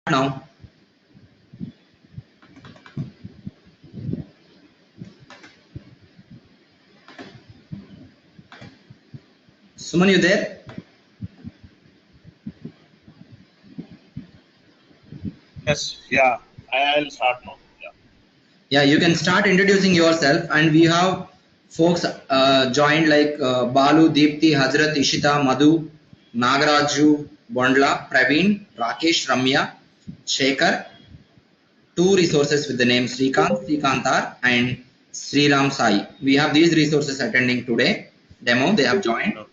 Now, Suman, you there? Yes, yeah, I'll start now. Yeah. Yeah, you can start introducing yourself, and we have folks joined like Balu, Deepthi, Hazrat, Ishita, Madhu, Nagaraju, Bondla, Praveen, Rakesh, Ramya, Shekhar. Two resources with the name Srikant, Srikantar, and Sriram Sai. We have these resources attending today. Demo, they have joined. No,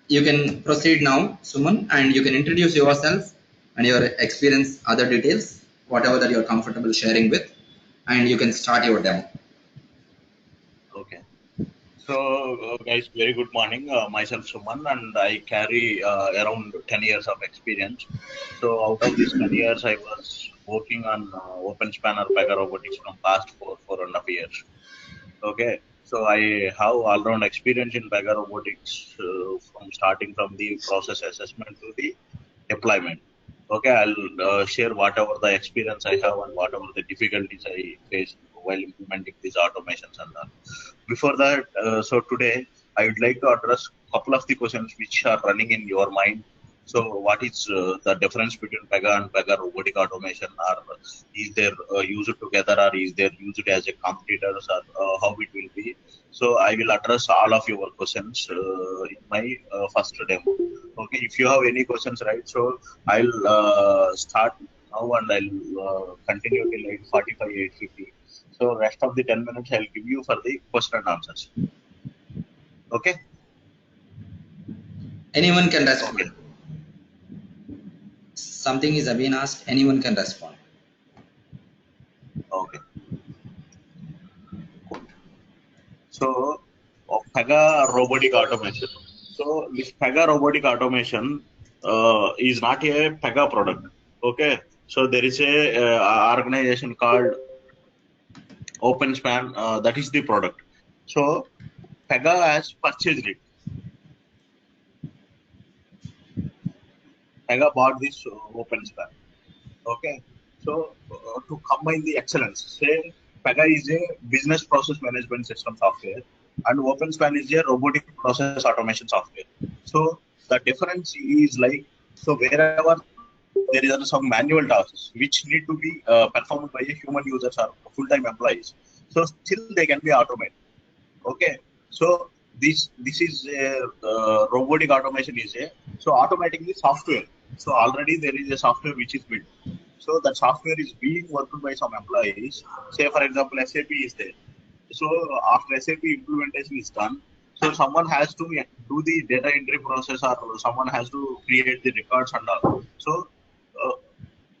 You can proceed now, Suman, and you can introduce yourself and your experience, other details, whatever that you're comfortable sharing with, and you can start your demo. okay. So, guys, very good morning. Myself Suman, and I carry around 10 years of experience. So, out of these 10 years, I was working on OpenSpan or Pega Robotics from past 4.5 years. Okay. So, I have all-round experience in Pega Robotics from starting from the process assessment to the deployment. Okay, I'll share whatever the experience I have and whatever the difficulties I faced while implementing these automations and all. Before that, so today I would like to address a couple of the questions which are running in your mind. So, what is the difference between Pega and Pega robotic automation? Or is there used together, or is there used as a competitors, or how it will be? So, I will address all of your questions in my first demo. Okay, if you have any questions, right? So, I'll start now and I'll continue till 8:45, 8:50. So rest of the 10 minutes I'll give you for the question and answers. Okay? Anyone can Okay. respond. Something is being asked, anyone can respond. Okay. Cool. So Pega robotic automation. So this Pega robotic automation is not a Pega product. Okay. So there is a organization called OpenSpan that is the product. So Pega has purchased it. Pega bought this OpenSpan. Okay. So to combine the excellence, say Pega is a business process management system software, and OpenSpan is a robotic process automation software. So the difference is like, so wherever there is some manual tasks which need to be performed by a human users or full-time employees, so still they can be automated. Okay, so this is a robotic automation is a so automating the software. So already there is a software which is built. So that software is being worked by some employees. Say for example, SAP is there. So after SAP implementation is done, so someone has to do the data entry process, or someone has to create the records and all. So uh,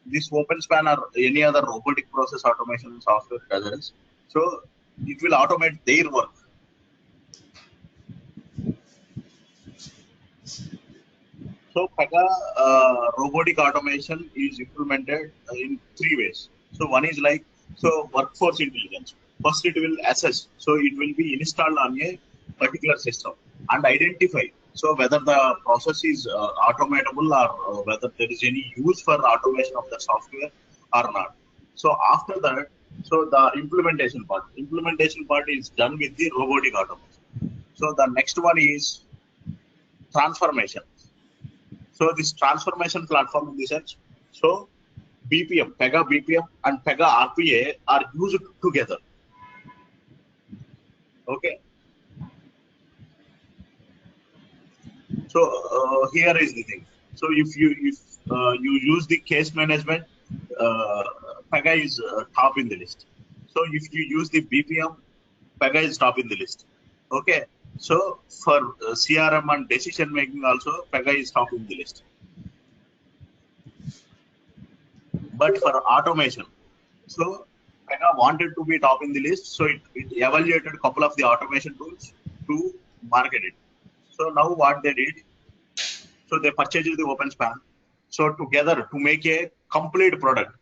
this OpenSpan or any other robotic process automation software does. So it will automate their work. So Pega robotic automation is implemented in three ways. So one is like, so workforce intelligence. First it will assess. So it will be installed on a particular system and identify. So whether the process is automatable, or whether there is any use for automation of the software or not. So after that, so the implementation part is done with the robotic automation. So the next one is transformation. So this transformation platform in the sense, so BPM, Pega BPM and Pega RPA are used together. Okay. So here is the thing. So if you use the case management, uh, Pega is top in the list. So if you use the BPM, Pega is top in the list. Okay. So for CRM and decision making also, Pega is top in the list. But for automation, so Pega wanted to be top in the list, so it evaluated a couple of the automation tools to market it. So now what they did, so they purchased the OpenSpan. So together to make a complete product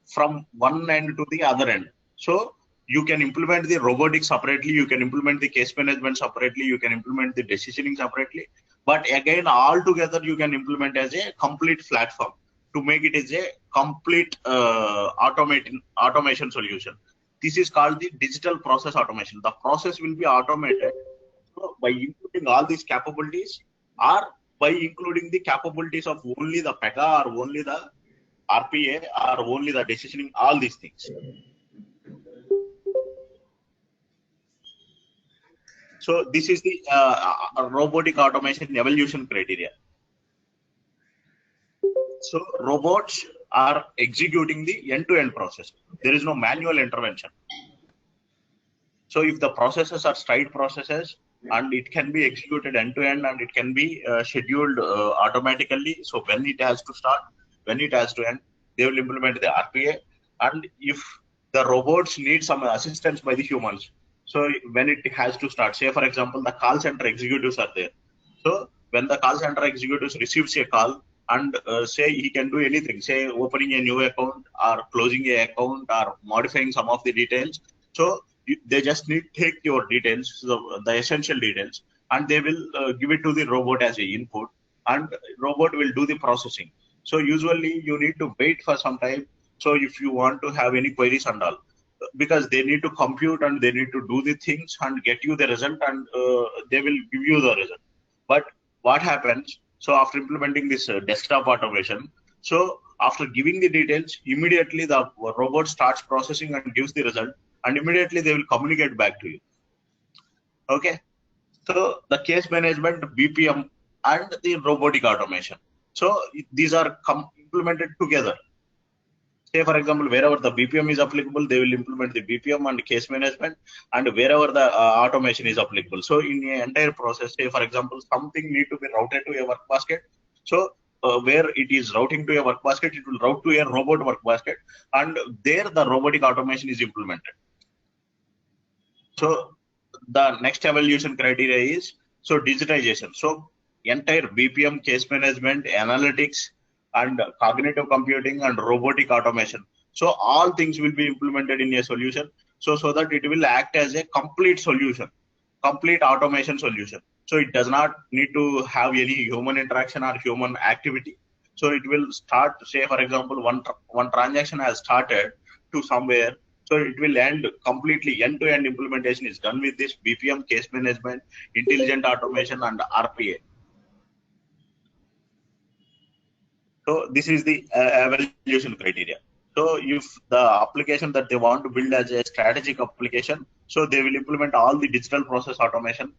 from one end to the other end. So you can implement the robotics separately, you can implement the case management separately, you can implement the decisioning separately. But again, all together you can implement as a complete platform. to make it as a complete automation solution. This is called the digital process automation. The process will be automated by including all these capabilities, or by including the capabilities of only the PEGA or only the RPA or only the decisioning, all these things. So this is the robotic automation evolution criteria. So robots are executing the end-to-end process. There is no manual intervention. So if the processes are straight processes and it can be executed end-to-end and it can be scheduled automatically. So when it has to start, when it has to end, they will implement the RPA. And if the robots need some assistance by the humans, so when it has to start, say for example, the call center executives are there. So when the call center executives receives a call and say he can do anything, say opening a new account or closing a account or modifying some of the details. So they just need take your details, the essential details, and they will give it to the robot as a input, and robot will do the processing. So usually you need to wait for some time. So if you want to have any queries and all, because they need to compute and they need to do the things and get you the result, and they will give you the result. But what happens? So after implementing this desktop automation, so after giving the details, immediately the robot starts processing and gives the result, and immediately they will communicate back to you. Okay. So the case management, BPM, and the robotic automation. So these are implemented together. Say for example, wherever the BPM is applicable, they will implement the BPM and case management, and wherever the automation is applicable. So in the entire process, say for example, something need to be routed to a work basket. So where it is routing to a work basket, it will route to a robot work basket, and there the robotic automation is implemented. So the next evaluation criteria is so digitization. So entire BPM, case management, analytics, and cognitive computing and robotic automation. So all things will be implemented in a solution. So that it will act as a complete solution, complete automation solution. So it does not need to have any human interaction or human activity. So it will start, say for example, one transaction has started to somewhere. So it will end completely, end-to-end implementation is done with this BPM, case management, intelligent automation, and RPA. So this is the evaluation criteria. So if the application that they want to build as a strategic application, so they will implement all the digital process automation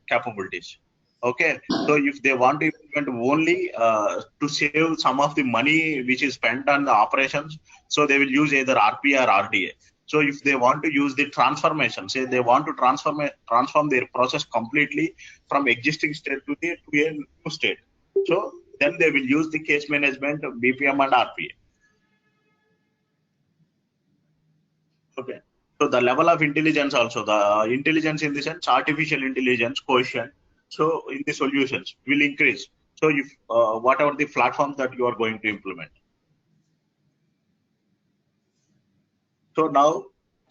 capabilities. Okay. So if they want to implement only to save some of the money which is spent on the operations, so they will use either RPA or RDA. So if they want to use the transformation, say they want to transform their process completely from existing state to a new state. So then they will use the case management, BPM, and RPA. Okay. So the level of intelligence also, the intelligence in the sense, artificial intelligence quotient. So in the solutions will increase. So if whatever the platform that you are going to implement. So now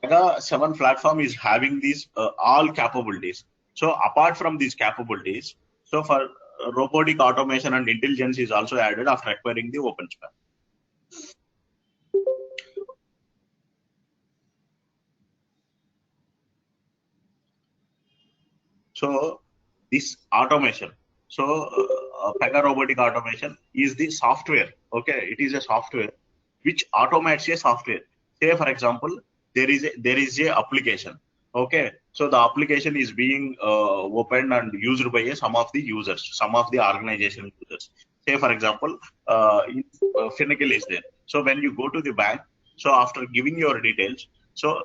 Pega 7 platform is having these all capabilities. So apart from these capabilities, so for robotic automation and intelligence is also added after acquiring the OpenSpan. So this automation, so Pega robotic automation is the software. Okay, it is a software which automates a software. Say for example, there is a application. Okay, so the application is being opened and used by some of the users, some of the organization users. Say for example, Finacle is there. So when you go to the bank, so after giving your details, so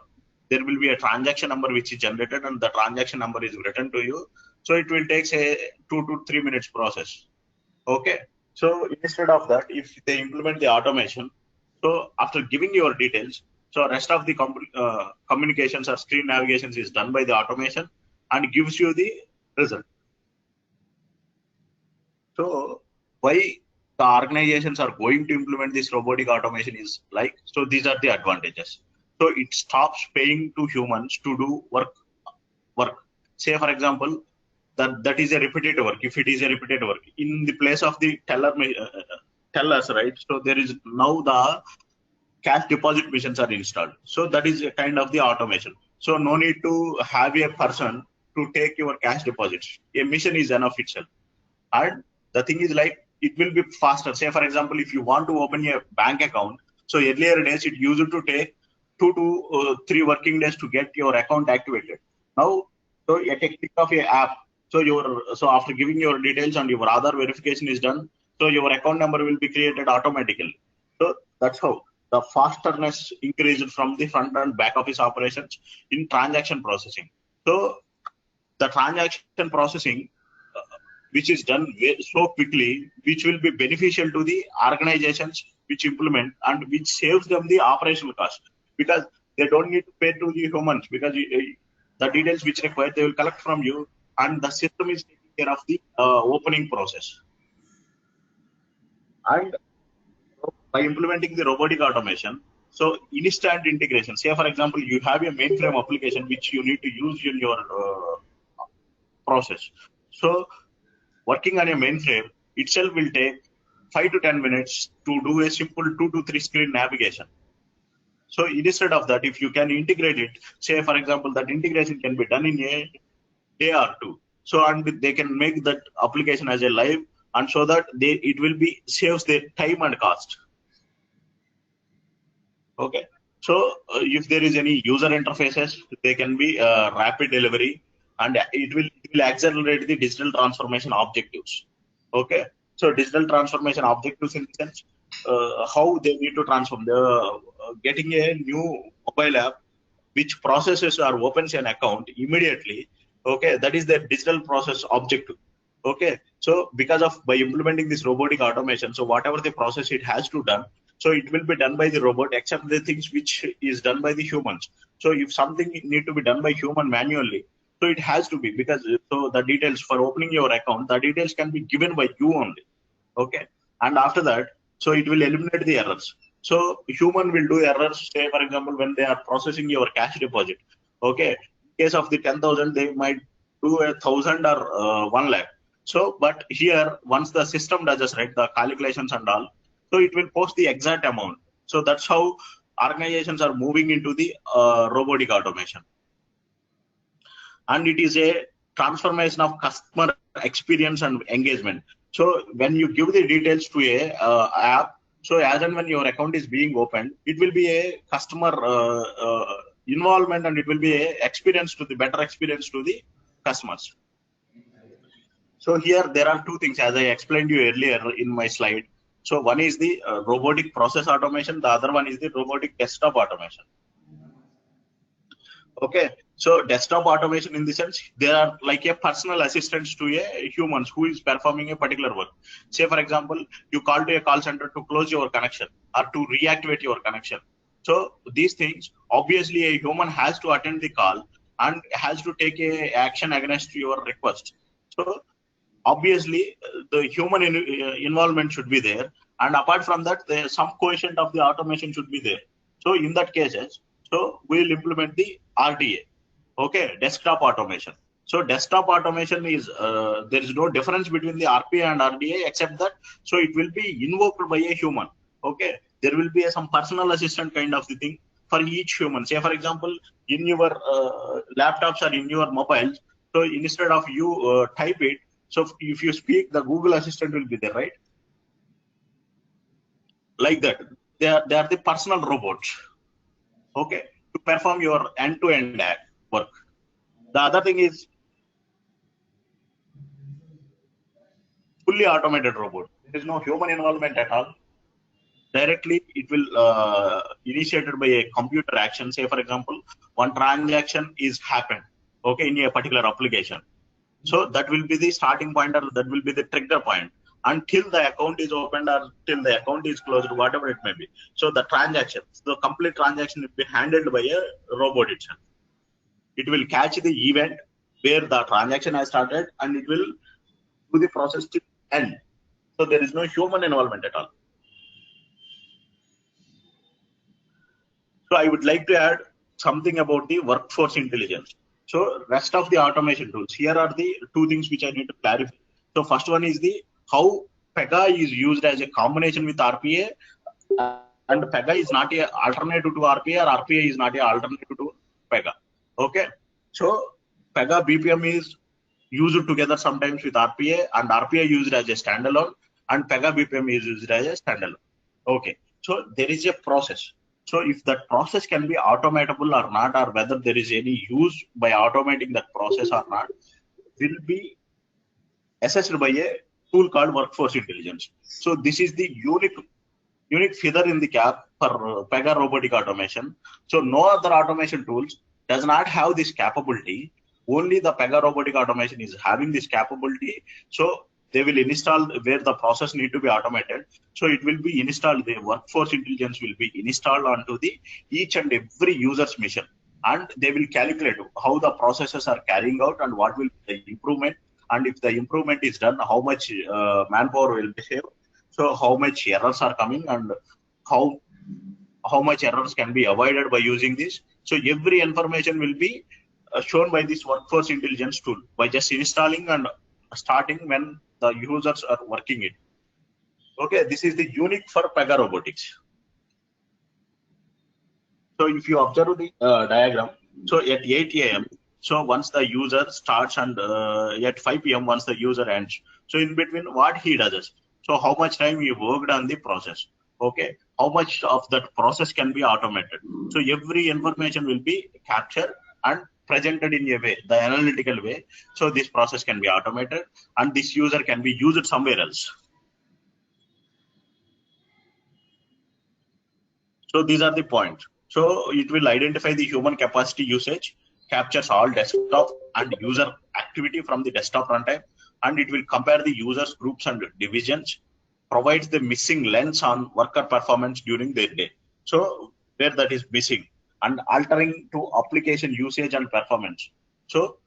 there will be a transaction number which is generated and the transaction number is written to you. So it will take say 2 to 3 minutes process. Okay. So instead of that, if they implement the automation, so after giving your details, so rest of the communications or screen navigations is done by the automation and gives you the result. So why the organizations are going to implement this robotic automation is like, so these are the advantages. So it stops paying to humans to do work. Say for example, that is a repetitive work. If it is a repetitive work, in the place of the tell us, right? So there is now the cash deposit machines are installed. So that is a kind of the automation. So no need to have a person to take your cash deposits. A machine is enough itself. And the thing is like it will be faster. Say for example, if you want to open a bank account, so earlier days it used to take 2 to 3 working days to get your account activated. Now, so a technique of a app. So after giving your details and your other verification is done, so your account number will be created automatically. So that's how the fasterness increased from the front and back office operations in transaction processing. So the transaction processing, which is done so quickly, which will be beneficial to the organizations which implement and which saves them the operational cost, because they don't need to pay to the humans, because the details which required they will collect from you, and the system is taking care of the opening process. And by implementing the robotic automation, so instant integration. Say for example, you have a mainframe application which you need to use in your process. So working on a mainframe itself will take 5 to 10 minutes to do a simple 2 to 3 screen navigation. So instead of that, if you can integrate it, say for example, that integration can be done in a day or two. So and they can make that application as a live, and so that it will be saves their time and cost. Okay. So if there is any user interfaces, they can be rapid delivery, and it will accelerate the digital transformation objectives. Okay. So digital transformation objectives in the sense how they need to transform. Getting a new mobile app which processes or opens an account immediately. Okay, that is the digital process objective. Okay, so because of by implementing this robotic automation, so whatever the process it has to done, so it will be done by the robot, except the things which is done by the humans. So if something need to be done by human manually, so it has to be, because so the details for opening your account, the details can be given by you only. Okay, and after that, so it will eliminate the errors. So human will do errors, say for example, when they are processing your cash deposit. Okay, in case of the 10,000, they might do 1,000 or 1 lakh. So but here once the system does this, right, the calculations and all, so it will post the exact amount. So that's how organizations are moving into the robotic automation. And it is a transformation of customer experience and engagement. So when you give the details to a app, so as and when your account is being opened, it will be a customer involvement, and it will be a experience to the better experience to the customers. So here there are two things, as I explained you earlier in my slide. So one is the robotic process automation, the other one is the robotic desktop automation. Okay, so desktop automation in the sense they are like a personal assistants to a humans who is performing a particular work. Say for example, you call to a call center to close your connection or to reactivate your connection. So these things, obviously a human has to attend the call and has to take a action against your request. So obviously the human involvement should be there, and apart from that, some quotient of the automation should be there. So in that cases, so we will implement the RDA. Okay, desktop automation. So desktop automation is there is no difference between the RPA and RDA, except that so it will be invoked by a human. Okay, there will be some personal assistant kind of the thing for each human. Say for example, in your laptops or in your mobiles, so instead of you type it, so if you speak, the Google Assistant will be there, right? Like that. They are the personal robots. Okay, to perform your end-to-end work. The other thing is fully automated robot. There is no human involvement at all. Directly, it will initiated by a computer action. Say, for example, one transaction is happened. Okay, in a particular application. So that will be the starting point, or that will be the trigger point until the account is opened or till the account is closed, whatever it may be. So the transaction, the complete transaction will be handled by a robot itself. It will catch the event where the transaction has started, and it will do the process till end. So there is no human involvement at all. So I would like to add something about the workforce intelligence. So rest of the automation tools. Here are the two things which I need to clarify. So first one is the how Pega is used as a combination with RPA, and Pega is not a alternative to RPA, or RPA is not a alternative to Pega. Okay, so Pega BPM is used together sometimes with RPA, and RPA used as a standalone, and Pega BPM is used as a standalone. Okay, so there is a process. So if that process can be automatable or not, or whether there is any use by automating that process or not, will be assessed by a tool called workforce intelligence. So this is the unique feather in the cap for Pega robotic automation. So no other automation tools does not have this capability. Only the Pega robotic automation is having this capability. So they will install where the process need to be automated. So it will be installed. The workforce intelligence will be installed onto the each and every user's machine, and they will calculate how the processes are carrying out and what will be the improvement. And if the improvement is done, how much manpower will be saved. So how much errors are coming, and how much errors can be avoided by using this. So every information will be shown by this workforce intelligence tool by just installing and starting when the users are working it. Okay, this is the unique for Pega robotics. So if you observe the diagram, so at 8 a.m., so once the user starts, and at 5 p.m. once the user ends. So in between, what he does is, so how much time he worked on the process. Okay, how much of that process can be automated. So every information will be captured and presented in a way, the analytical way. So this process can be automated, and this user can be used somewhere else. So these are the points. So it will identify the human capacity usage, captures all desktop and user activity from the desktop runtime, and it will compare the users, groups, and divisions, provides the missing lens on worker performance during their day. So where that is missing, and altering to application usage and performance. So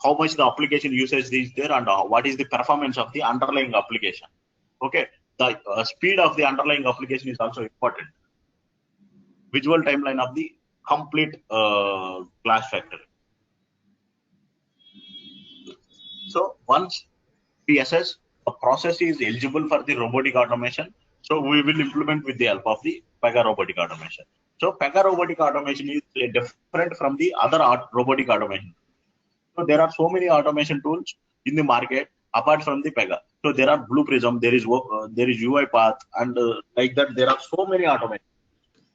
how much the application usage is there, and what is the performance of the underlying application. Okay, the speed of the underlying application is also important. Visual timeline of the complete class factory. So once we assess a process is eligible for the robotic automation, so we will implement with the help of the Pega robotic automation. So Pega robotic automation is different from the other robotic automation. So there are so many automation tools in the market apart from the Pega. So there are Blue Prism, there is UiPath, and like that there are so many automation.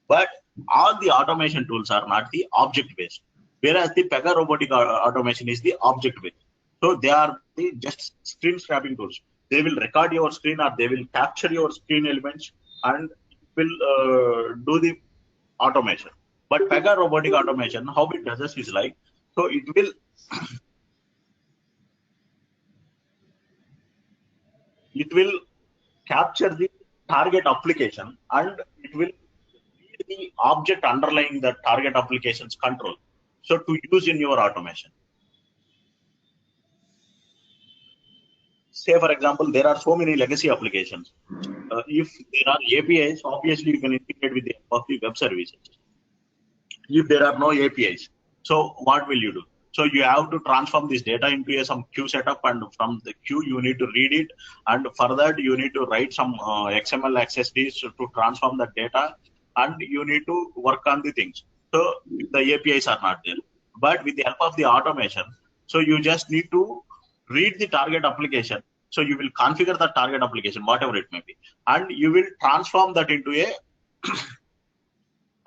But all the automation tools are not the object based, whereas the Pega robotic automation is the object based. So they are the just screen scraping tools. They will record your screen, or they will capture your screen elements, and will do the automation. But Pega robotic automation, how it does this is like, so it will capture the target application, and it will read the object underlying the target application's control. So to use in your automation. Say for example, there are so many legacy applications. If there are APIs, obviously you can integrate with the help of the web services. If there are no APIs, so what will you do? So you have to transform this data into some queue setup, and from the queue you need to read it, and for that you need to write some XML XSDs to transform the data, and you need to work on the things. So the APIs are not there, but with the help of the automation, so you just need to read the target application. So you will configure the target application, whatever it may be, and you will transform that into a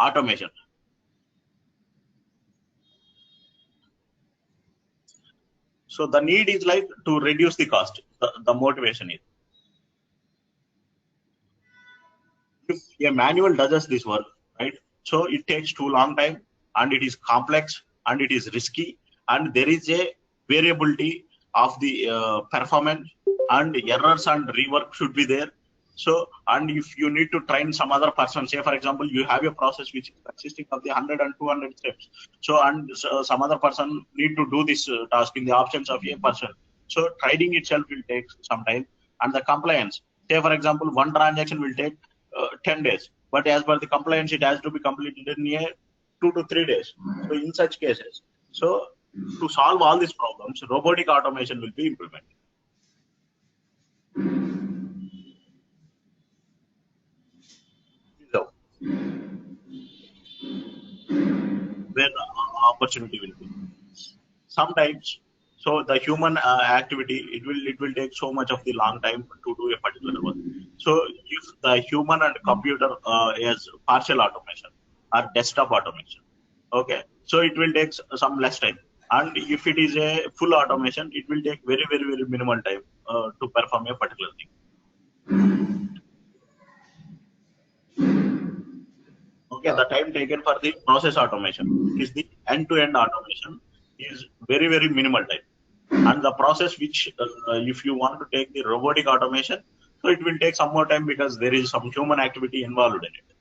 automation. So the need is like to reduce the cost. The motivation is, if a manual does this work, right? So it takes too long time, and it is complex, and it is risky, and there is a variability of the performance, and errors and rework should be there. So, and if you need to train some other person, say for example, you have a process which is consisting of the 100 and 200 steps. So, and some other person need to do this task in the absence of a person. So training itself will take some time, and the compliance. Say for example, one transaction will take 10 days, but as per the compliance, it has to be completed in 2 to 3 days. So in such cases, so to solve all these problems, robotic automation will be implemented. opportunity will be. Sometimes, so the human activity, it will take so much of the long time to do a particular work. So if the human and computer is partial automation or desktop automation, okay, so it will take some less time. And if it is a full automation, it will take very, very, very minimal time to perform a particular thing. Okay, the time taken for the process automation is the end-to-end automation is very, very minimal time. And the process which, if you want to take the robotic automation, so it will take some more time because there is some human activity involved in it.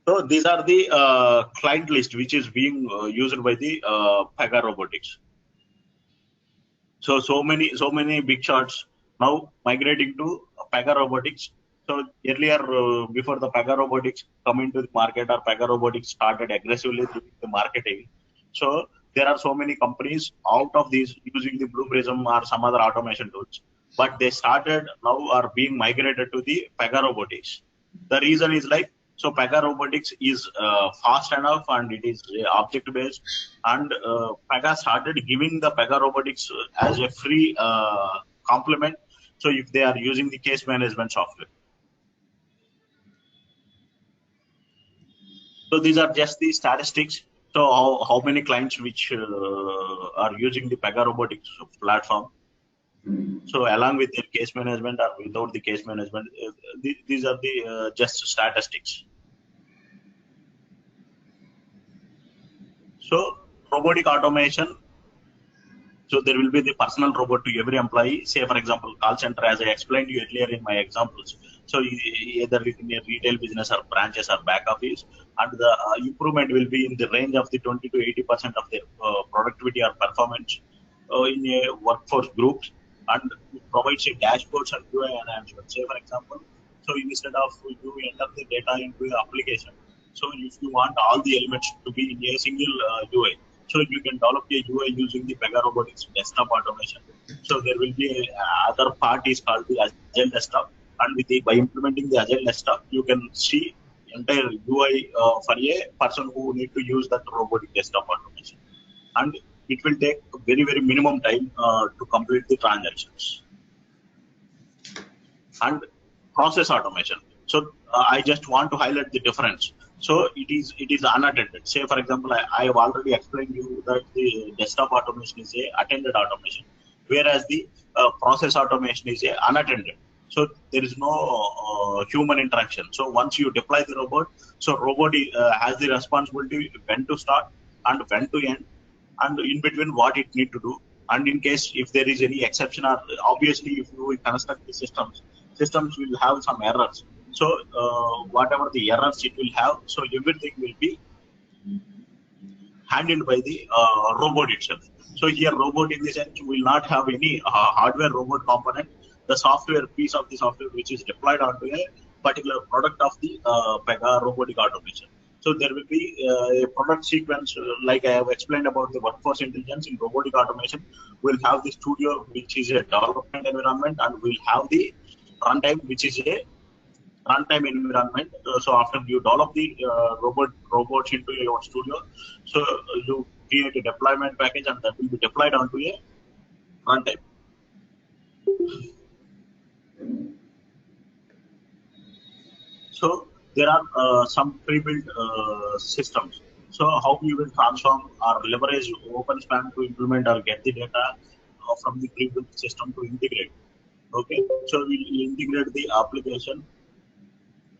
So these are the client list which is being used by the Pega Robotics. So many big shots now migrating to Pega Robotics. So earlier, before the Pega Robotics come into the market or Pega Robotics started aggressively doing the marketing, so there are so many companies out of these using the Blue Prism or some other automation tools, but they started now are being migrated to the Pega Robotics. The reason is like, so Pega Robotics is fast enough and it is object based, and Pega started giving the Pega Robotics as a free complement. So if they are using the case management software. So these are just the statistics. So how many clients which are using the Pega Robotics platform. So along with their case management or without the case management, these are the just statistics. So robotic automation. So there will be the personal robot to every employee. Say, for example, call center, as I explained you earlier in my examples. So either in a retail business or branches or back office, and the improvement will be in the range of the 20 to 80% of their productivity or performance in a workforce groups, and provides a dashboards and UI enhancement. Say, for example, so instead of you enter the data into the application, so if you want all the elements to be in a single UI, so you can develop a UI using the Pega Robotics desktop automation. So there will be other part is called the Agile desktop, and by implementing the Agile desktop, you can see entire UI for a person who need to use that robotic desktop automation, and it will take very, very minimum time to complete the transactions. And process automation. So I just want to highlight the difference. So it is unattended. Say, for example, I have already explained you that the desktop automation is a attended automation, whereas the process automation is a unattended. So there is no human interaction. So once you deploy the robot, so robot has the responsibility when to start and when to end, and in between what it need to do. And in case if there is any exception, or obviously if you construct the systems will have some errors. So whatever the errors it will have, so everything will be handled by the robot itself. So here robot in the sense will not have any hardware robot component. The software piece of the software which is deployed onto a particular product of the Pega robotic automation. So there will be a product sequence, like I have explained about the workforce intelligence in robotic automation. We'll have the studio, which is a development environment, and we'll have the runtime, which is a runtime environment. So after you develop the robots into your studio, so you create a deployment package, and that will be deployed onto a runtime. So there are some pre-built systems. So how you will transform or leverage OpenSpan to implement or get the data from the pre-built system to integrate. Okay, so we integrate the application.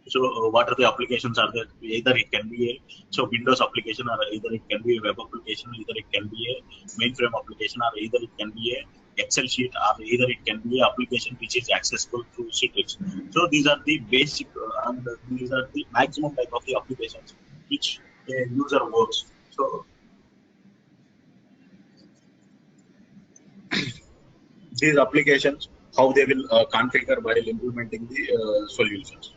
So what are the applications are there? Either it can be a Windows application, or either it can be a web application, either it can be a mainframe application, or either it can be a Excel sheet, or either it can be an application which is accessible through Citrix. So these are the basic and these are the maximum type of the applications which a user works. So these applications, how they will configure while implementing the solutions.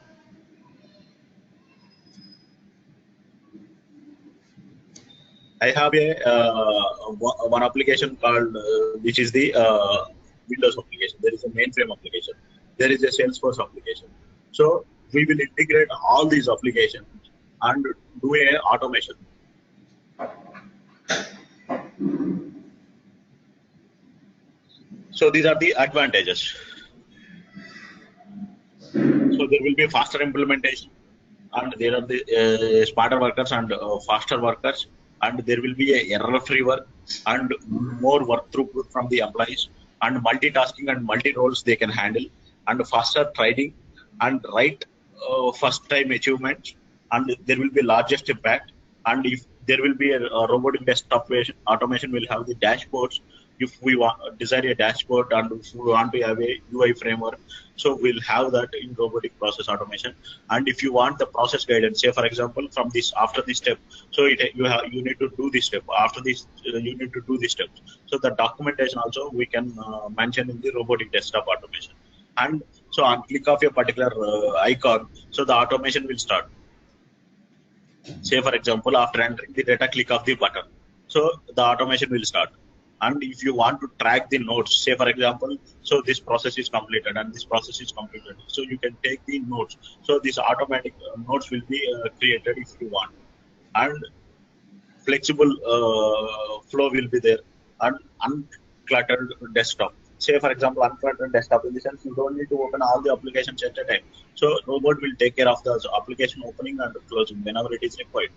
I have a one application called which is the Windows application. There is a mainframe application. There is a Salesforce application. So we will integrate all these applications and do a automation. So these are the advantages. So there will be faster implementation, and there are the smarter workers and faster workers, and there will be a error-free work and more work throughput from the employees, and multitasking and multi-roles they can handle, and faster training and right first-time achievements, and there will be largest impact. And if there will be a robotic desktop automation will have the dashboards. If we desire a dashboard and if we want to have a UI framework, so we'll have that in robotic process automation. And if you want the process guidance, say for example, from this after this step, so you need to do this step. After this, you need to do this step. So the documentation also we can mention in the robotic desktop automation. And so on click of a particular icon, so the automation will start. Say for example, after entering the data, click of the button, so the automation will start. And if you want to track the notes, say for example, so this process is completed and this process is completed, so you can take the notes. So this automatic notes will be created if you want. And flexible flow will be there, and uncluttered desktop. Say for example, uncluttered desktop in the sense you don't need to open all the applications at a time. So robot will take care of the application opening and closing whenever it is required.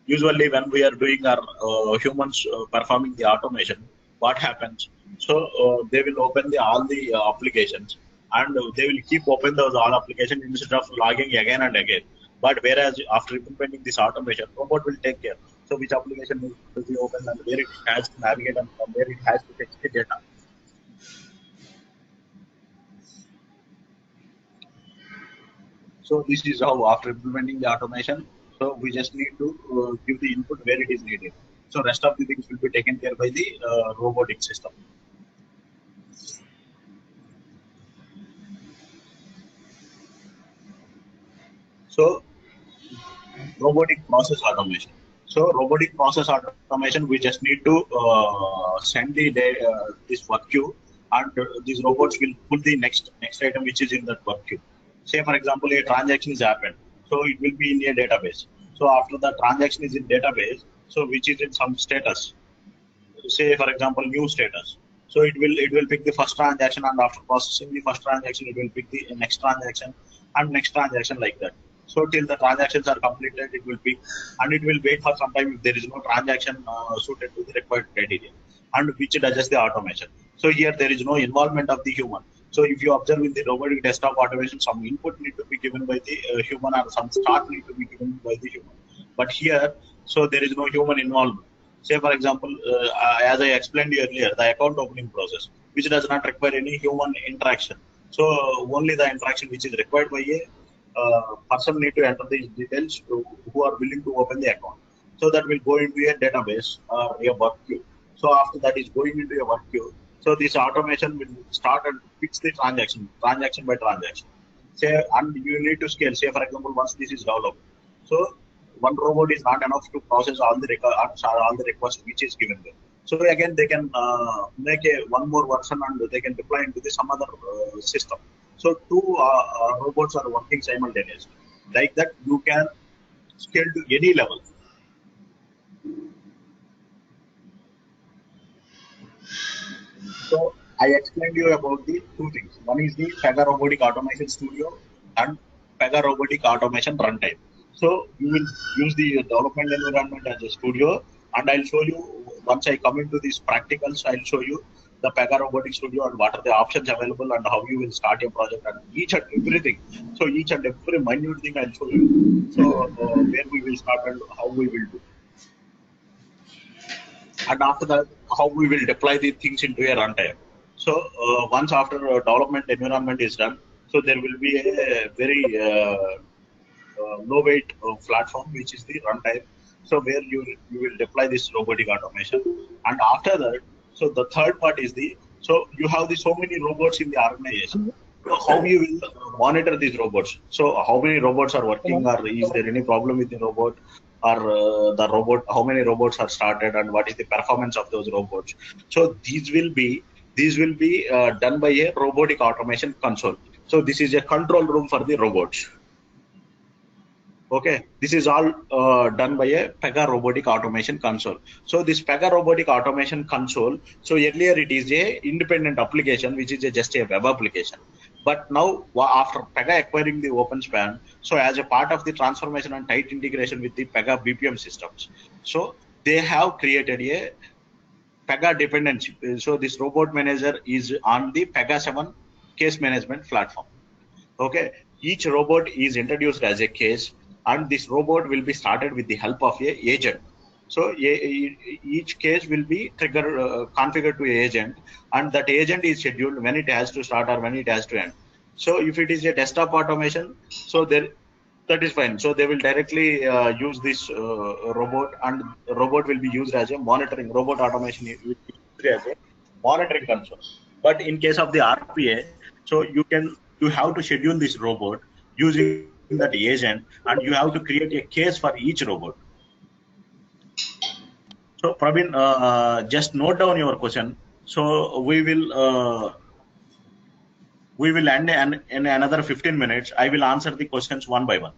Usually when we are doing our humans performing the automation, what happens? So they will open all the applications, and they will keep open those all applications instead of logging again and again. But whereas after implementing this automation, robot will take care. So which application needs to be opened and where it has to navigate and from where it has to fetch the data. So this is how after implementing the automation, so we just need to give the input where it is needed. So rest of the things will be taken care by the robotic system. So robotic process automation. So robotic process automation, we just need to send this work queue, and these robots will pull the next item which is in that work queue. Say for example, a transaction is happened, so it will be in a database. So after the transaction is in database, so which is in some status, say for example new status, so it will pick the first transaction, and after processing the first transaction it will pick the next transaction and next transaction, like that. So till the transactions are completed it will pick, and it will wait for some time if there is no transaction suited to the required criteria, and which does the automation. So here there is no involvement of the human. So if you observe in the robotic desktop automation, some input need to be given by the human, or some start need to be given by the human. But here, so there is no human involvement. Say for example, as I explained earlier, the account opening process, which does not require any human interaction. So only the interaction which is required by a person need to enter these details who are willing to open the account. So that will go into a database or a work queue. So after that is going into a work queue. So this automation will start and fix the transaction by transaction. Say, and you need to scale. Say for example, once this is developed, so one robot is not enough to process all the all the requests which is given there. So again, they can make a one more version and they can deploy into some other system. So two robots are working simultaneously. Like that, you can scale to any level. So I explained you about the two things. One is the Pega Robotic Automation Studio and Pega Robotic Automation Runtime. So you will use the development environment as a studio, and I'll show you once I come into these practicals. I'll show you the Pega Robotic Studio and what are the options available and how you will start your project and each and everything. So each and every minute thing I'll show you. So where we will start and how we will do. And after that, how we will deploy the things into a runtime. So once after development environment is done, so there will be a very low weight platform which is the runtime. So where you will deploy this robotic automation, and after that, so the third part is the, so you have so many robots in the organization. So how you will monitor these robots? So how many robots are working, or is there any problem with the robot, or the robot? How many robots are started, and what is the performance of those robots? So these will be done by a robotic automation console. So this is a control room for the robots. Okay, this is all done by a Pega Robotic Automation Console. So this Pega Robotic Automation Console, so earlier it is a independent application, which is just a web application. But now after Pega acquiring the OpenSpan, so as a part of the transformation and tight integration with the Pega BPM systems, so they have created a Pega dependency. So this robot manager is on the Pega 7 case management platform. Okay, each robot is introduced as a case, and this robot will be started with the help of a agent. So each case will be triggered configured to a agent, and that agent is scheduled when it has to start or when it has to end. So if it is a desktop automation, so there, that is fine. So they will directly use this robot, and robot will be used as a monitoring robot automation will be used as a monitoring console. But in case of the RPA, so you have to schedule this robot using that agent, and you have to create a case for each robot. So Praveen, just note down your question. So we will end in another 15 minutes. I will answer the questions one by one.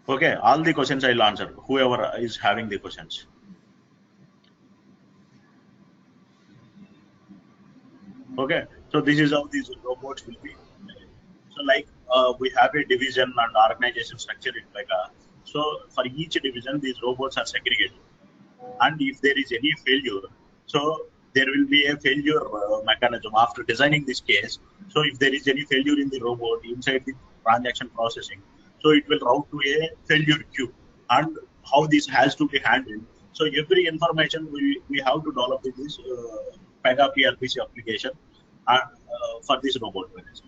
Okay, all the questions I'll answer, whoever is having the questions. Okay, so this is how these robots will be. So like we have a division and organization structure in Pega. So for each division, these robots are segregated. And if there is any failure, so there will be a failure mechanism after designing this case. So if there is any failure in the robot inside the transaction processing, so it will route to a failure queue, and how this has to be handled. So every information we have to develop in this Pega PRPC application for this robot manager.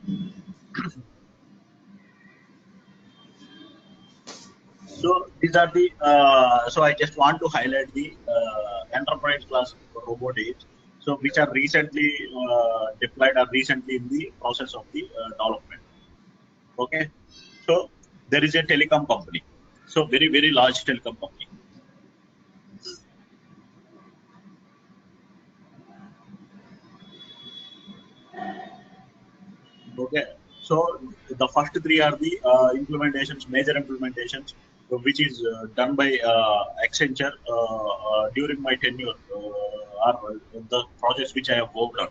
So these are the, so I just want to highlight the enterprise class robotics, so which are recently deployed or recently in the process of the development. Okay, so there is a telecom company, so very large telecom company. Okay, so the first three are the implementations, major implementations, which is done by Accenture during my tenure, or the projects which I have worked on.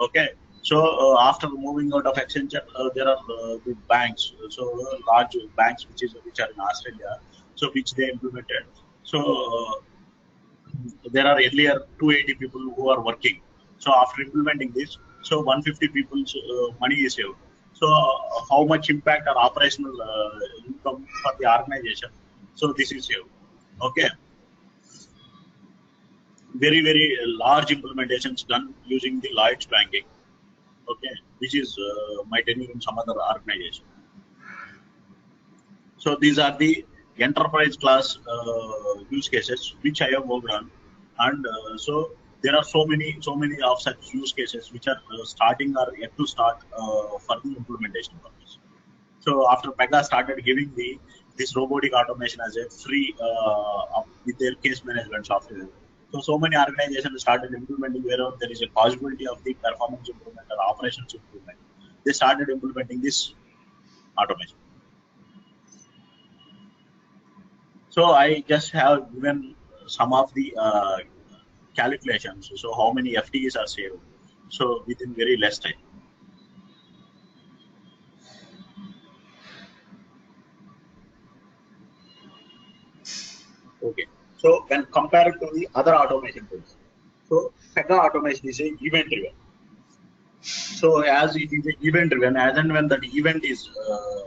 Okay, so after moving out of Accenture, there are the banks, so large banks which are in Australia, so which they implemented. So there are earlier 280 people who are working. So after implementing this, so 150 people's money is saved. So how much impact or operational income for the organization? So this is saved. Okay, very large implementations done using the Lloyd's banking. Okay, which is my tenure in some other organization. So these are the enterprise class use cases which I have worked on, and so there are so many of such use cases which are starting or yet to start for the implementation purpose. So after Pega started giving this robotic automation as a free with their case management software, so many organizations started implementing wherever there is a possibility of the performance improvement or operations improvement. They started implementing this automation. So I just have given some of the calculations. So how many FTEs are saved? So within very less time. Okay. So when compared to the other automation tools, so Pega automation is a event driven. So as it is event driven, as and when that event is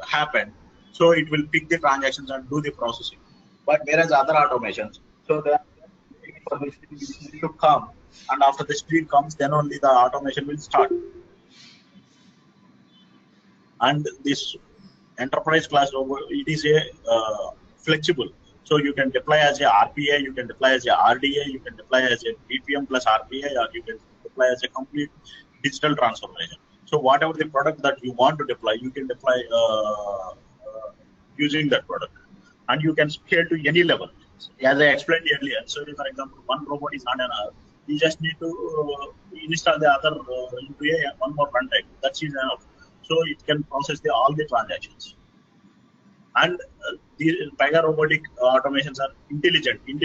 happened, so it will pick the transactions and do the processing. But whereas other automations, so they are waiting for the stream to come, and after the stream comes, then only the automation will start. And this enterprise class robot, it is a flexible. So you can deploy as a RPA, you can deploy as a RDA, you can deploy as a BPM plus RPA, or you can deploy as a complete digital transformation. So whatever the product that you want to deploy, you can deploy using that product, and you can scale to any level. As I explained earlier, so for example, one robot is not enough. You just need to install the other into one more runtime. That's enough. So it can process all the transactions. And these Pega robotic automations are intelligent in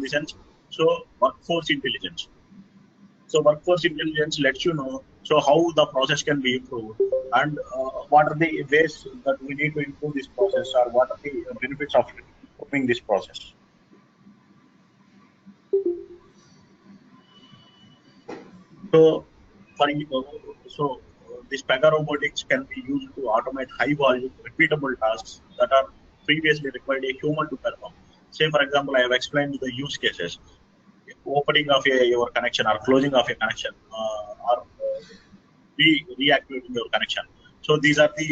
the sense, so workforce intelligence. So workforce intelligence lets you know so how the process can be improved, and what are the ways that we need to improve this process, or what are the benefits of improving this process. So this Pega robotics can be used to automate high volume, repeatable tasks that are previously required a human to perform. Say, for example, I have explained the use cases: opening of your connection or closing of a connection, or reactivating your connection. So these are the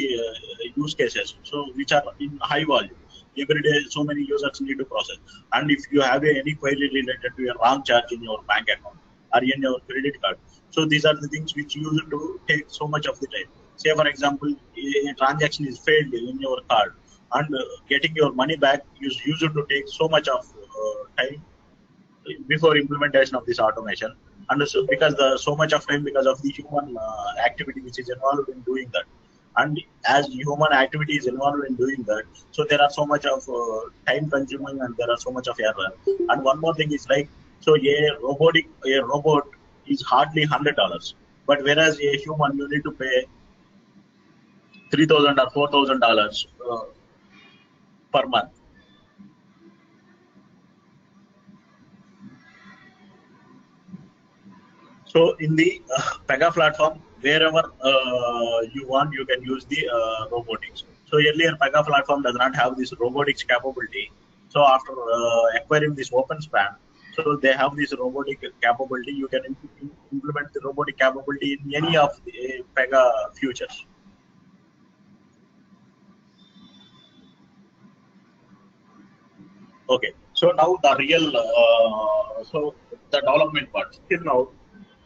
use cases. So which are in high volume. Every day, so many users need to process. And if you have any query related to a wrong charge in your bank account or in your credit card, so these are the things which use to take so much of the time. Say, for example, a transaction is failed in your card, and getting your money back is used to take so much of time before implementation of this automation. And so because the so much of time because of the human activity which is involved in doing that, and as human activity is involved in doing that, so there are so much of time consuming, and there are so much of error. And one more thing is like, so a robot is hardly $100, but whereas a human you need to pay $3,000 or $4,000 per month. So in the Pega platform, wherever you want, you can use the robotics. So earlier Pega platform does not have this robotics capability. So after acquiring this OpenSpan, so they have this robotic capability. You can implement the robotic capability in any of the Pega features. Okay, so now the real, so the development part. Till now,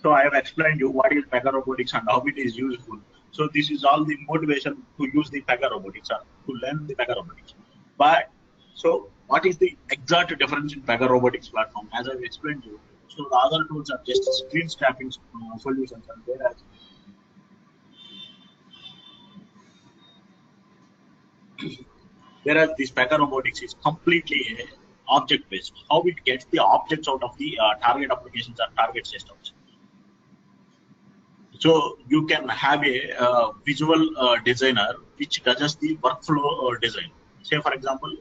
so I have explained you what is Pega robotics and how it is useful. So this is all the motivation to use the Pega robotics or to learn the Pega robotics. But so what is the exact difference in Pega robotics platform? As I've explained you, so the other tools are just screen scrapping solutions, and whereas this Pega robotics is completely object based. How it gets the objects out of the target applications or target systems. So you can have a visual designer which does the workflow design. Say, for example,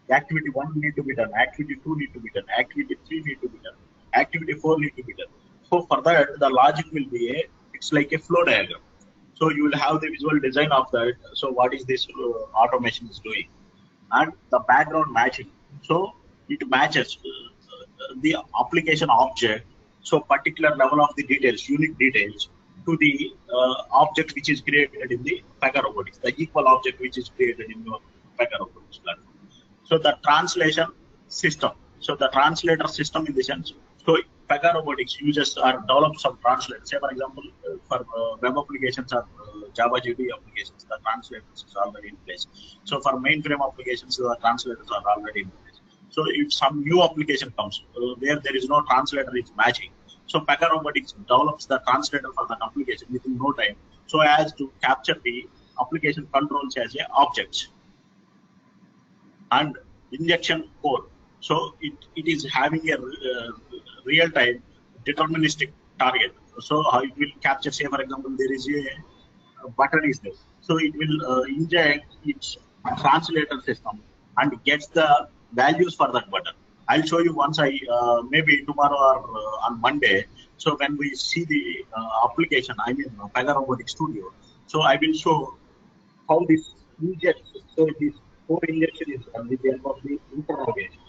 activity 1 need to be done, activity 2 need to be done, activity 3 need to be done, activity 4 need to be done. So for that, the logic will be it's like a flow diagram. So you will have the visual design of that. So what is this automation is doing, and the background matching. So it matches the application object, so particular level of the details, unique details, to the object which is created in the Pega robotics, the equal object which is created in your Pega robotics platform. So the translation system. So the translator system in the sense. So Pega robotics uses or develops some translators. Say, for example, for web applications or Java JD applications, the translators is already in place. So for mainframe applications, the translators are already in place. So if some new application comes where there is no translator, it's matching. So Pega robotics develops the translator for that application within no time, so as to capture the application controls as a objects. And injection code. So it is having a real-time deterministic target. So it will capture, say, for example, there is a button is there. So it will inject its translator system and gets the values for that button. I'll show you once maybe tomorrow or on Monday. So when we see the application, I mean Pega Robotics Studio, so I will show how this injection, so this code injection is done with the help of the interrogation.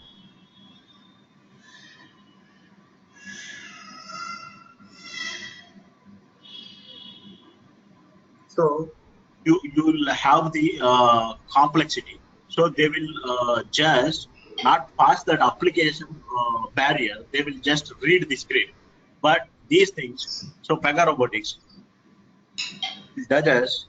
So you will have the complexity. So they will just not pass that application barrier. They will just read the script. But these things, so Pega Robotics does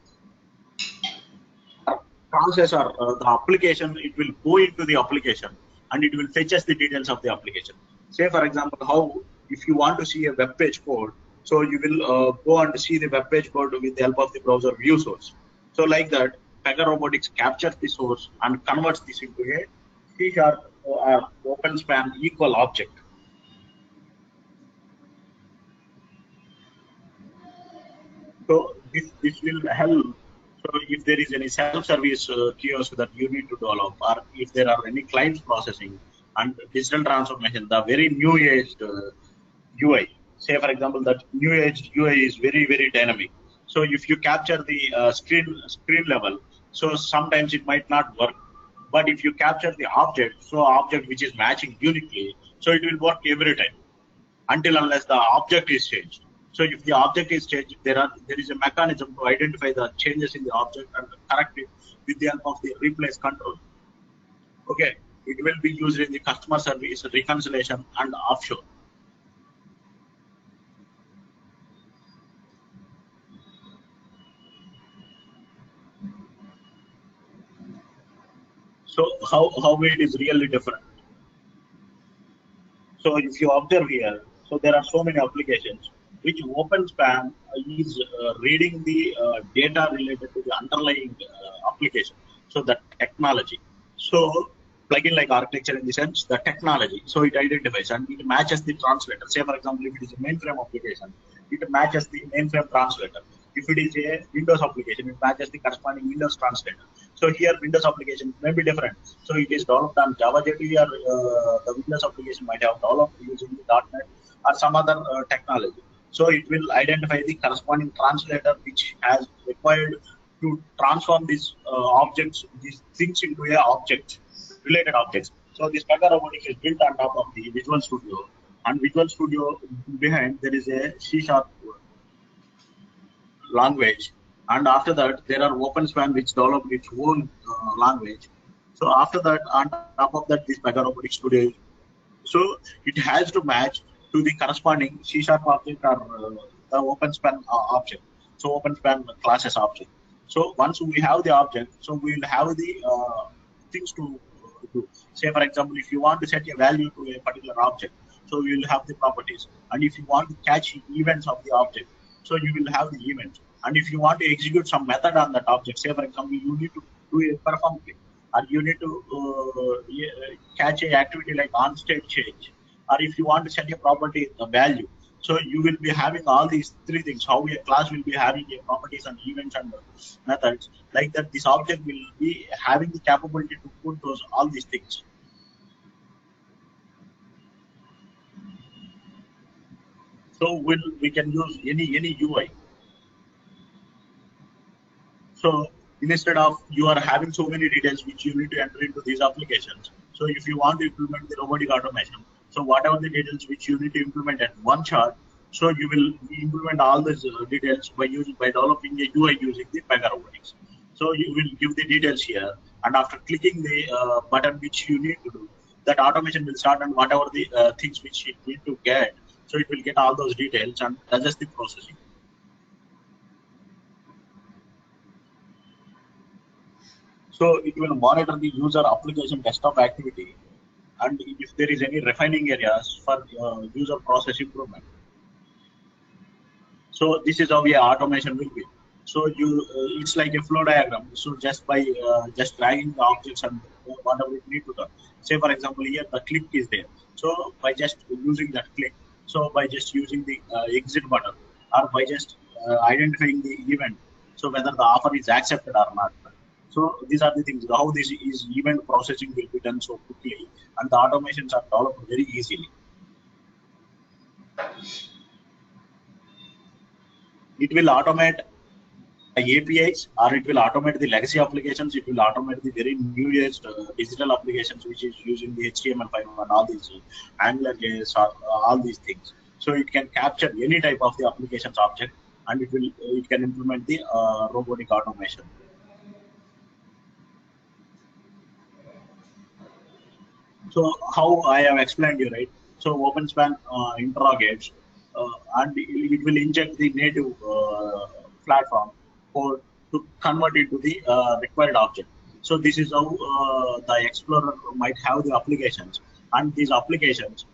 process or the application, it will go into the application and it will fetch us the details of the application. Say, for example, how if you want to see a web page code, so you will go and see the web page code with the help of the browser view source. So like that, Pega Robotics captures the source and converts this into a C# or OpenSpan equal object. So this will help. So if there is any self-service kiosk that you need to develop, or if there are any claims processing and digital transformation, the very new age UI. Say for example that new age UI is very dynamic. So if you capture the screen level, so sometimes it might not work. But if you capture the object, so object which is matching uniquely, so it will work every time until unless the object is changed. So if the object is changed, there is a mechanism to identify the changes in the object and correct it with the help of the replace control. Okay, it will be used in the customer service, reconciliation, and offshore. So how it is really different. So if you observe here, so there are so many applications which OpenSpan is reading the data related to the underlying application. So the technology. So plugin like architecture in the sense the technology. So it identifies and it matches the translator. Say for example, if it is a mainframe application, it matches the mainframe translator. If it is a Windows application, it matches the corresponding Windows translator. So here Windows application may be different. So it is developed on Java JDK or the Windows application might have developed using the .NET or some other technology. So it will identify the corresponding translator which has required to transform these objects, these things into a object, related objects. So this Pega Robotics is built on top of the Visual Studio, and Visual Studio behind there is a C# language, and after that there are OpenSpan which developed its own language. So after that, on top of that, this Pega Robotics Studio, so it has to match to the corresponding C# object or the OpenSpan object. So OpenSpan classes object. So once we have the object, so we will have the things to do. Say for example, if you want to set a value to a particular object, so you will have the properties. And if you want to catch events of the object, so you will have the events. And if you want to execute some method on that object, say for example, you need to do a perform click, or you need to catch a activity like on state change, or if you want to set a property a value, so you will be having all these three things. How a class will be having a properties and events and methods, like that this object will be having the capability to put those all these things. So we can use any UI. So instead of you are having so many details which you need to enter into these applications. So if you want to implement the robotic automation, so whatever the details which you need to implement at one chart, so you will implement all these details by developing a UI using the Pega Robotics. So you will give the details here, and after clicking the button which you need to do, that automation will start, and whatever the things which it need to get, so it will get all those details and adjust the processing. So it will monitor the user application desktop activity, and if there is any refining areas for user process improvement. So this is how your automation will be. So it's like a flow diagram. So just by just dragging the objects and whatever we need to do. Say for example, here the click is there. So by just using that click, so by just using the exit button, or by just identifying the event, so whether the offer is accepted or not. So these are the things. How this is event processing will be done so quickly, and the automations are developed very easily. It will automate APIs, or it will automate the legacy applications. It will automate the very new age digital applications, which is using the HTML5 and all these Angular JS, all these things. So it can capture any type of the applications object, and it can implement the robotic automation. So how I have explained you, right? So OpenSpan interrogates, and it will inject the native platform for to convert it to the required object. So this is how the explorer might have the applications, and these applications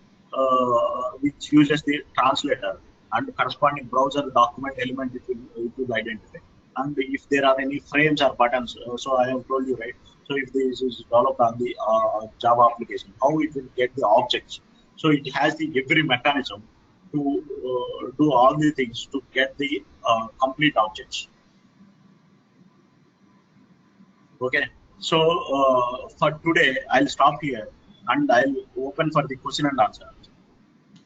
which uses the translator and corresponding browser document element it will identify. and if there are any frames or buttons. So I have told you, right? So if this is developed on the Java application, how it will get the objects. So it has the every mechanism to do all the things to get the complete objects. Okay. So for today, I'll stop here and I'll open for the question and answer.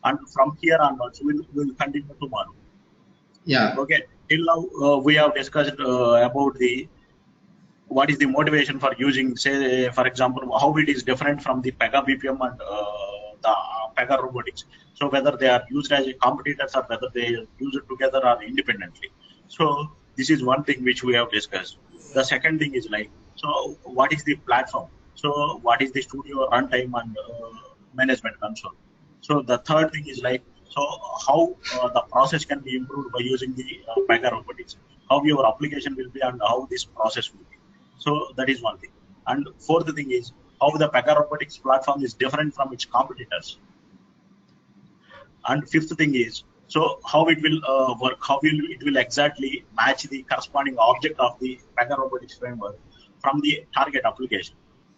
And from here onwards, we'll continue tomorrow. Yeah. Okay. Till now, we have discussed about the what is the motivation for using, say, for example, how it is different from the Pega BPM and the Pega robotics. So whether they are used as a competitors or whether they are used together or independently. So this is one thing which we have discussed. The second thing is like, so what is the platform? So what is the studio runtime and management console? So the third thing is like, so how the process can be improved by using the Pega robotics, how your application will be and how this process will be. So that is one thing. And fourth thing is how the Pega robotics platform is different from its competitors. And fifth thing is, so how it will work, how it will exactly match the corresponding object of the Pega robotics framework from the target application.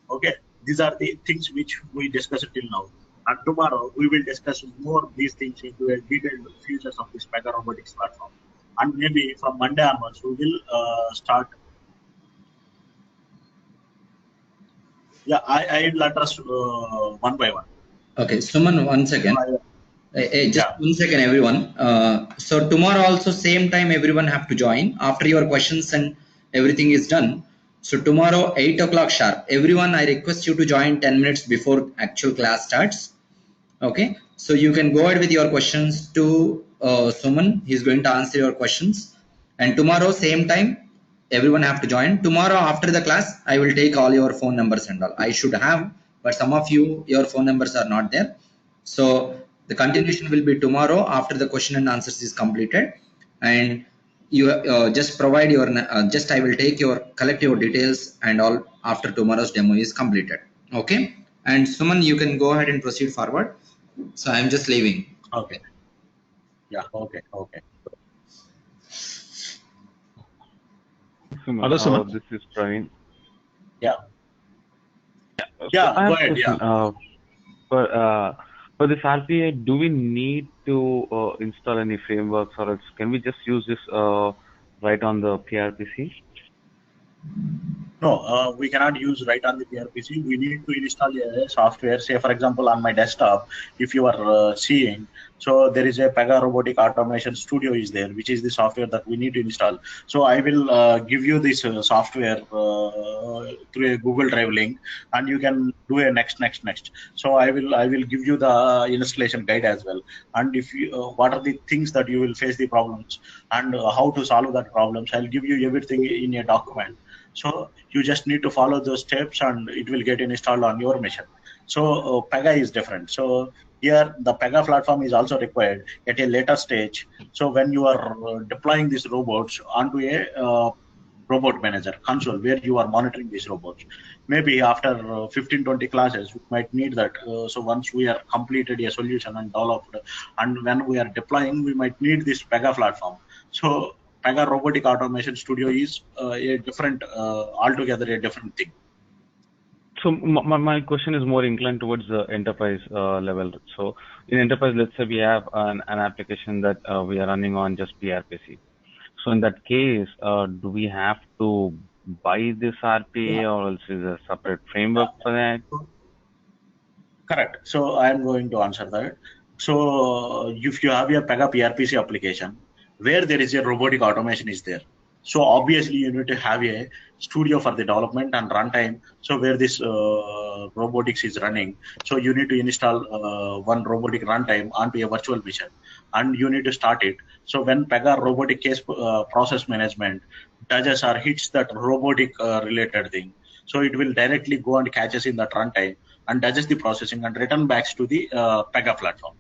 Okay, these are the things which we discussed till now. And tomorrow we will discuss more these things into a detailed features of this Pega robotics platform. And maybe from Monday onwards we will start. Yeah, I will address one by one. Okay, Suman, 1 second. Hey, just Yeah. 1 second, everyone. So tomorrow also same time everyone have to join after your questions and everything is done. So tomorrow 8 o'clock sharp. Everyone, I request you to join 10 minutes before actual class starts. Okay, so you can go ahead with your questions to Suman. He's going to answer your questions. And tomorrow same time everyone have to join. Tomorrow after the class I will take all your phone numbers and all. I should have, but some of you your phone numbers are not there. So the continuation will be tomorrow after the question and answers is completed, and you just provide your just I will take your collect your details and all after tomorrow's demo is completed. Okay, and Suman, you can go ahead and proceed forward. So I'm just leaving. Okay. Yeah. Okay. Okay. Hello, Suman. this is Praveen. Yeah. So Yeah. I Go have a ahead. question. Yeah. For this RPA, do we need to install any frameworks, or else can we just use this right on the PRPC? No, we cannot use right on the PRPC. We need to install a software. Say, for example, on my desktop, if you are seeing, so there is a Pega Robotic Automation Studio is there, which is the software that we need to install. So I will give you this software through a Google Drive link, and you can do a next. So I will give you the installation guide as well. And if you, what are the things that you will face the problems and how to solve that problems, I'll give you everything in a document. So you just need to follow those steps and it will get installed on your machine. So Pega is different. So here the Pega platform is also required at a later stage. So when you are deploying these robots onto a robot manager console where you are monitoring these robots, maybe after 15-20 classes we might need that. So once we are completed a solution and developed, and when we are deploying, we might need this Pega platform. So Pega Robotic Automation Studio is a different, altogether a different thing. So my question is more inclined towards the enterprise level. So in enterprise, let's say we have an application that we are running on just PRPC. So in that case, do we have to buy this RPA, or else is there a separate framework for that? Correct. So I am going to answer that. So if you have a Pega PRPC application where there is a robotic automation is there, so obviously you need to have a studio for the development and runtime. So where this robotics is running, so you need to install one robotic runtime onto a virtual machine, and you need to start it. So when Pega robotic case process management touches or hits that robotic related thing, so it will directly go and catches in that runtime and does the processing and return back to the Pega platform.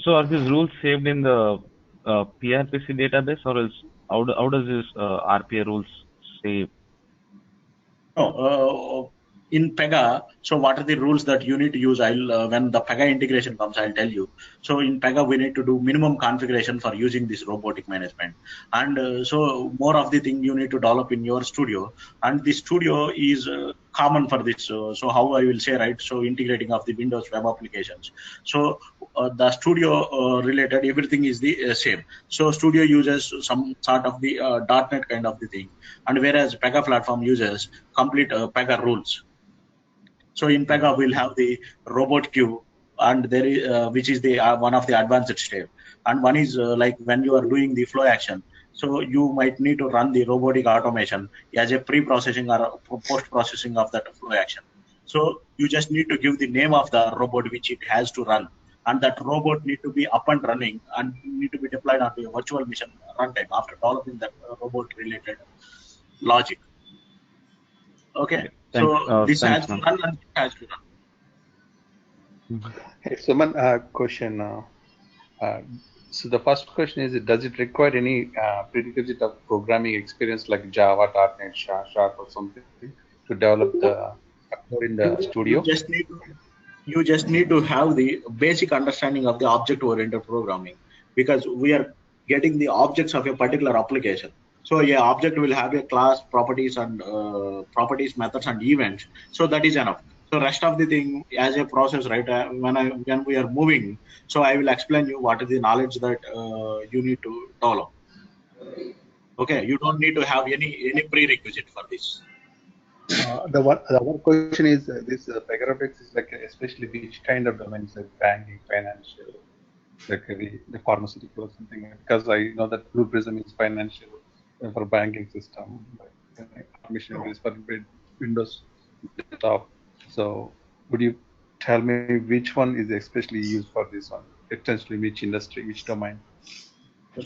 So are these rules saved in the PRPC database, or else how does this RPA rules save? No, in Pega, so what are the rules that you need to use? When the Pega integration comes, I'll tell you. So in Pega, we need to do minimum configuration for using this robotic management, and so more of the thing you need to develop in your studio, and the studio is common for this. So how I will say, right? So integrating of the Windows web applications. So the studio related everything is the same. So studio uses some sort of the .NET kind of the thing, and whereas Pega platform uses complete Pega rules. So in Pega, we'll have the robot queue, and there is which is the one of the advanced step, and one is like when you are doing the flow action. So you might need to run the robotic automation as a pre-processing or post-processing of that flow action. So you just need to give the name of the robot which it has to run, and that robot need to be up and running and need to be deployed onto a virtual machine runtime after developing that robot-related logic. Okay, Thanks. so this has Thanks, to man. run and it has to run. Hey, Suman, question. Uh, so the first question is, does it require any prerequisite of programming experience like Java, .NET, Sharp, or something to develop the code in the You studio? just need to have the basic understanding of the object-oriented programming, because we are getting the objects of a particular application. So a object will have a class, properties, and properties, methods, and events. So that is enough. So rest of the thing as a process, right? When we are moving, so I will explain you what is the knowledge that you need to develop. Okay, you don't need to have any prerequisite for this. The one question is this Pegarotics is like especially which kind of domains like banking, financial, like the pharmaceutical or something, because I know that Blue Prism is financial for banking system, like automation is for Windows desktop. So would you tell me which one is especially used for this one? Essentially, which industry, which domain?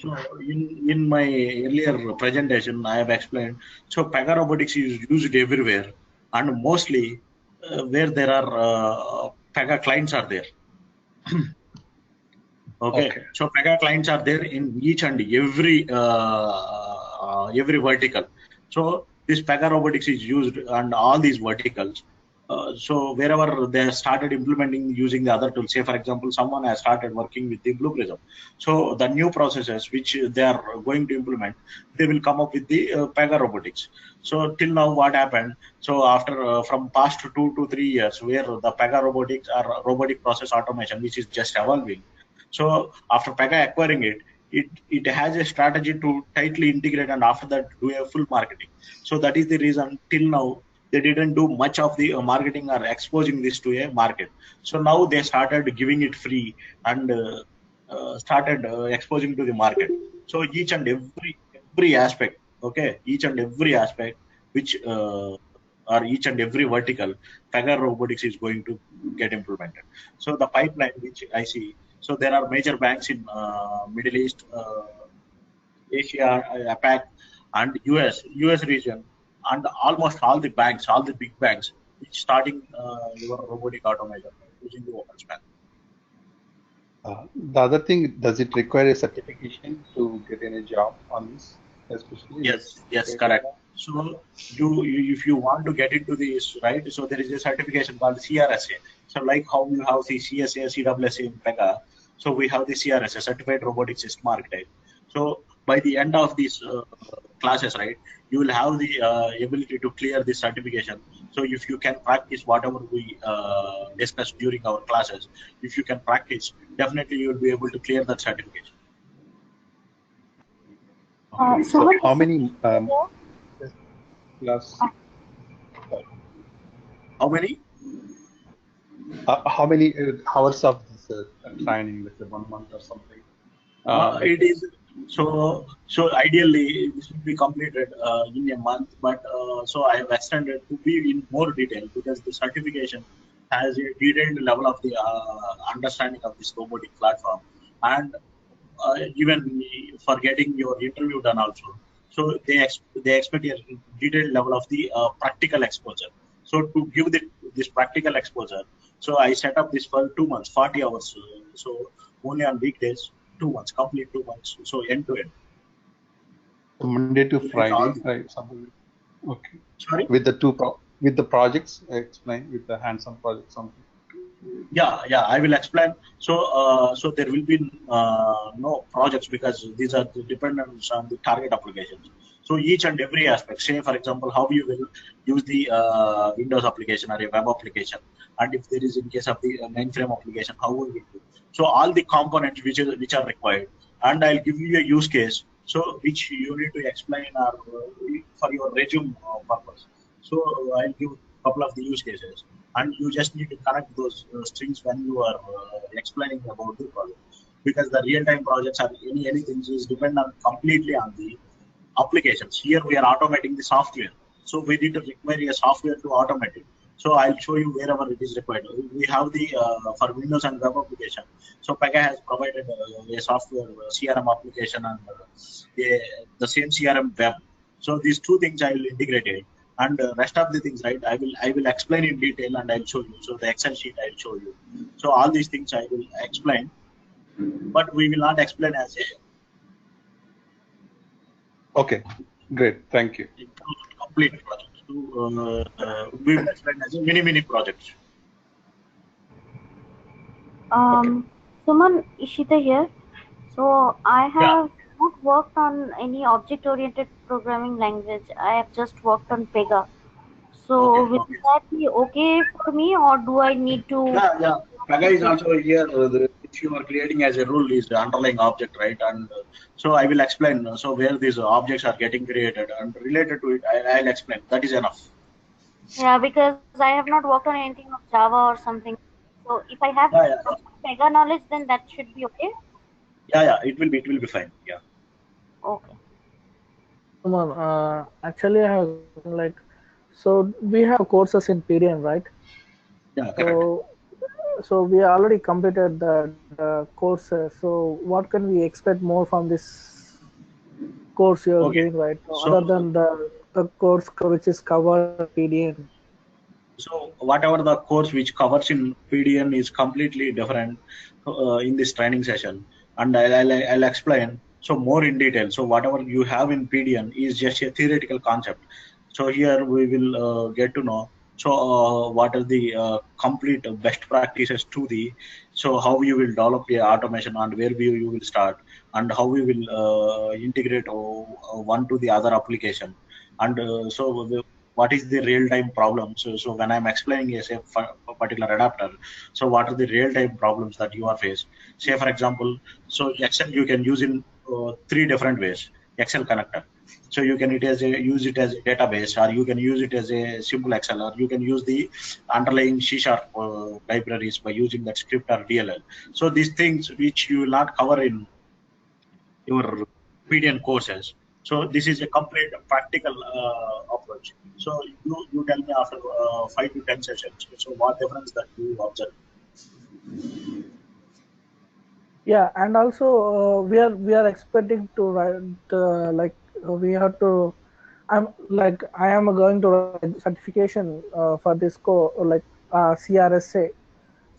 So in my earlier presentation, I have explained. So Pega robotics is used everywhere, and mostly where there are Pega clients are there. Okay, Okay. so Pega clients are there in each and every vertical. So this Pega robotics is used and all these verticals. So wherever they started implementing using the other tools, say for example, someone has started working with the Blue Prism. So the new processes which they are going to implement, they will come up with the Pega robotics. So till now, what happened? So after from past 2 to 3 years, where the Pega robotics or robotic process automation, which is just evolving. So after Pega acquiring it has a strategy to tightly integrate and after that do a full marketing. So that is the reason till now they didn't do much of the marketing or exposing this to a market. So now they started giving it free and started exposing to the market. So each and every aspect, okay, each and every aspect which or each and every vertical, Pega robotics is going to get implemented. So the pipeline which I see, so there are major banks in Middle East, Asia, APAC, and US region, and almost all the banks, all the big banks, which starting your robotic automation using the OpenSpan. The other thing, does it require a certification to get any job on this, especially in this Yes, area? correct. So if you want to get into this, right? So there is a certification called CRSA. So like how you have the CSA, CWSA in Pega, so we have the CRSA, Certified Robotic System Architect. So by the end of these classes, right, you will have the ability to clear this certification. So if you can practice whatever we discussed during our classes, if you can practice, definitely you will be able to clear that certification. Okay. So So what how is many the class? How many hours of this training, let's say 1 month or something? It is so ideally this will be completed in a month, but so I have extended to be in more detail because the certification has a detailed level of the understanding of this robotic platform, and even for getting your interview done also. So they expect a detailed level of the practical exposure. So to give this practical exposure, so I set up this for 2 months, 40 hours. So only on weekdays, 2 months, complete 2 months. So end to end. Monday to With all Friday, the, right? Something. Okay. sorry. With the with the projects, explain with the hands-on project something. Yeah, I will explain. So there will be no projects because these are the dependents on the target applications. So each and every aspect, say for example, how you will use the Windows application or a web application, and if there is in case of the mainframe application, how will we do? So all the components which are required, and I'll give you a use case. So which you need to explain or for your resume purpose. So I'll give a couple of the use cases, and you just need to connect those strings when you are explaining about the project, because the real-time projects are anything is depend on completely on the applications. Here we are automating the software, so we need to require a software to automate it. So I'll show you wherever it is required. We have the for Windows and web application. So Pega has provided a software CRM application and the same CRM web. So these two things I will integrate it, and rest of the things, right? I will explain in detail and I'll show you. So the Excel sheet I'll show you. So all these things I will explain, but we will not explain as a Okay, great. Thank you. complete project. So we will explain as a mini project. Suman, Ishita here. So I Yeah. have not worked on any object-oriented programming language. I have just worked on Pega. So will Okay. that be okay for me, or do I need to? Yeah. Pega is also here. Which you are creating as a rule is the underlying object, right? And so I will explain. So where these objects are getting created and related to it, I'll explain. That is enough. Yeah, because I have not worked on anything of Java or something. So if I have Yeah. some Pega knowledge, then that should be okay. Yeah. It will be fine. Yeah. Okay. Come on, actually, I have like, so we have courses in PDN, right? Yeah. Correct. So we already completed the courses. So what can we expect more from this course you're Okay. doing right now, So other than the course which is covered PDN? So whatever the course which covers in PDN is completely different in this training session, and I'll explain so more in detail. So whatever you have in PDN is just a theoretical concept. So here we will get to know. So what are the complete best practices to the, so how you will develop the automation and where you will start, and how we will integrate one to the other application, and what is the real-time problem. So when I'm explaining a particular adapter, so what are the real-time problems that you are faced? Say for example, so Excel you can use in three different ways. Excel connector. So you can use it as a database, or you can use it as a simple Excel, or you can use the underlying C# libraries by using that script or DLL. So these things which you will not cover in your PDN courses. So this is a complete practical approach. So you tell me after 5 to 10 sessions. So what difference that you observe? Yeah, and also we are expecting to write we have to. I am going to write certification for this CRSA.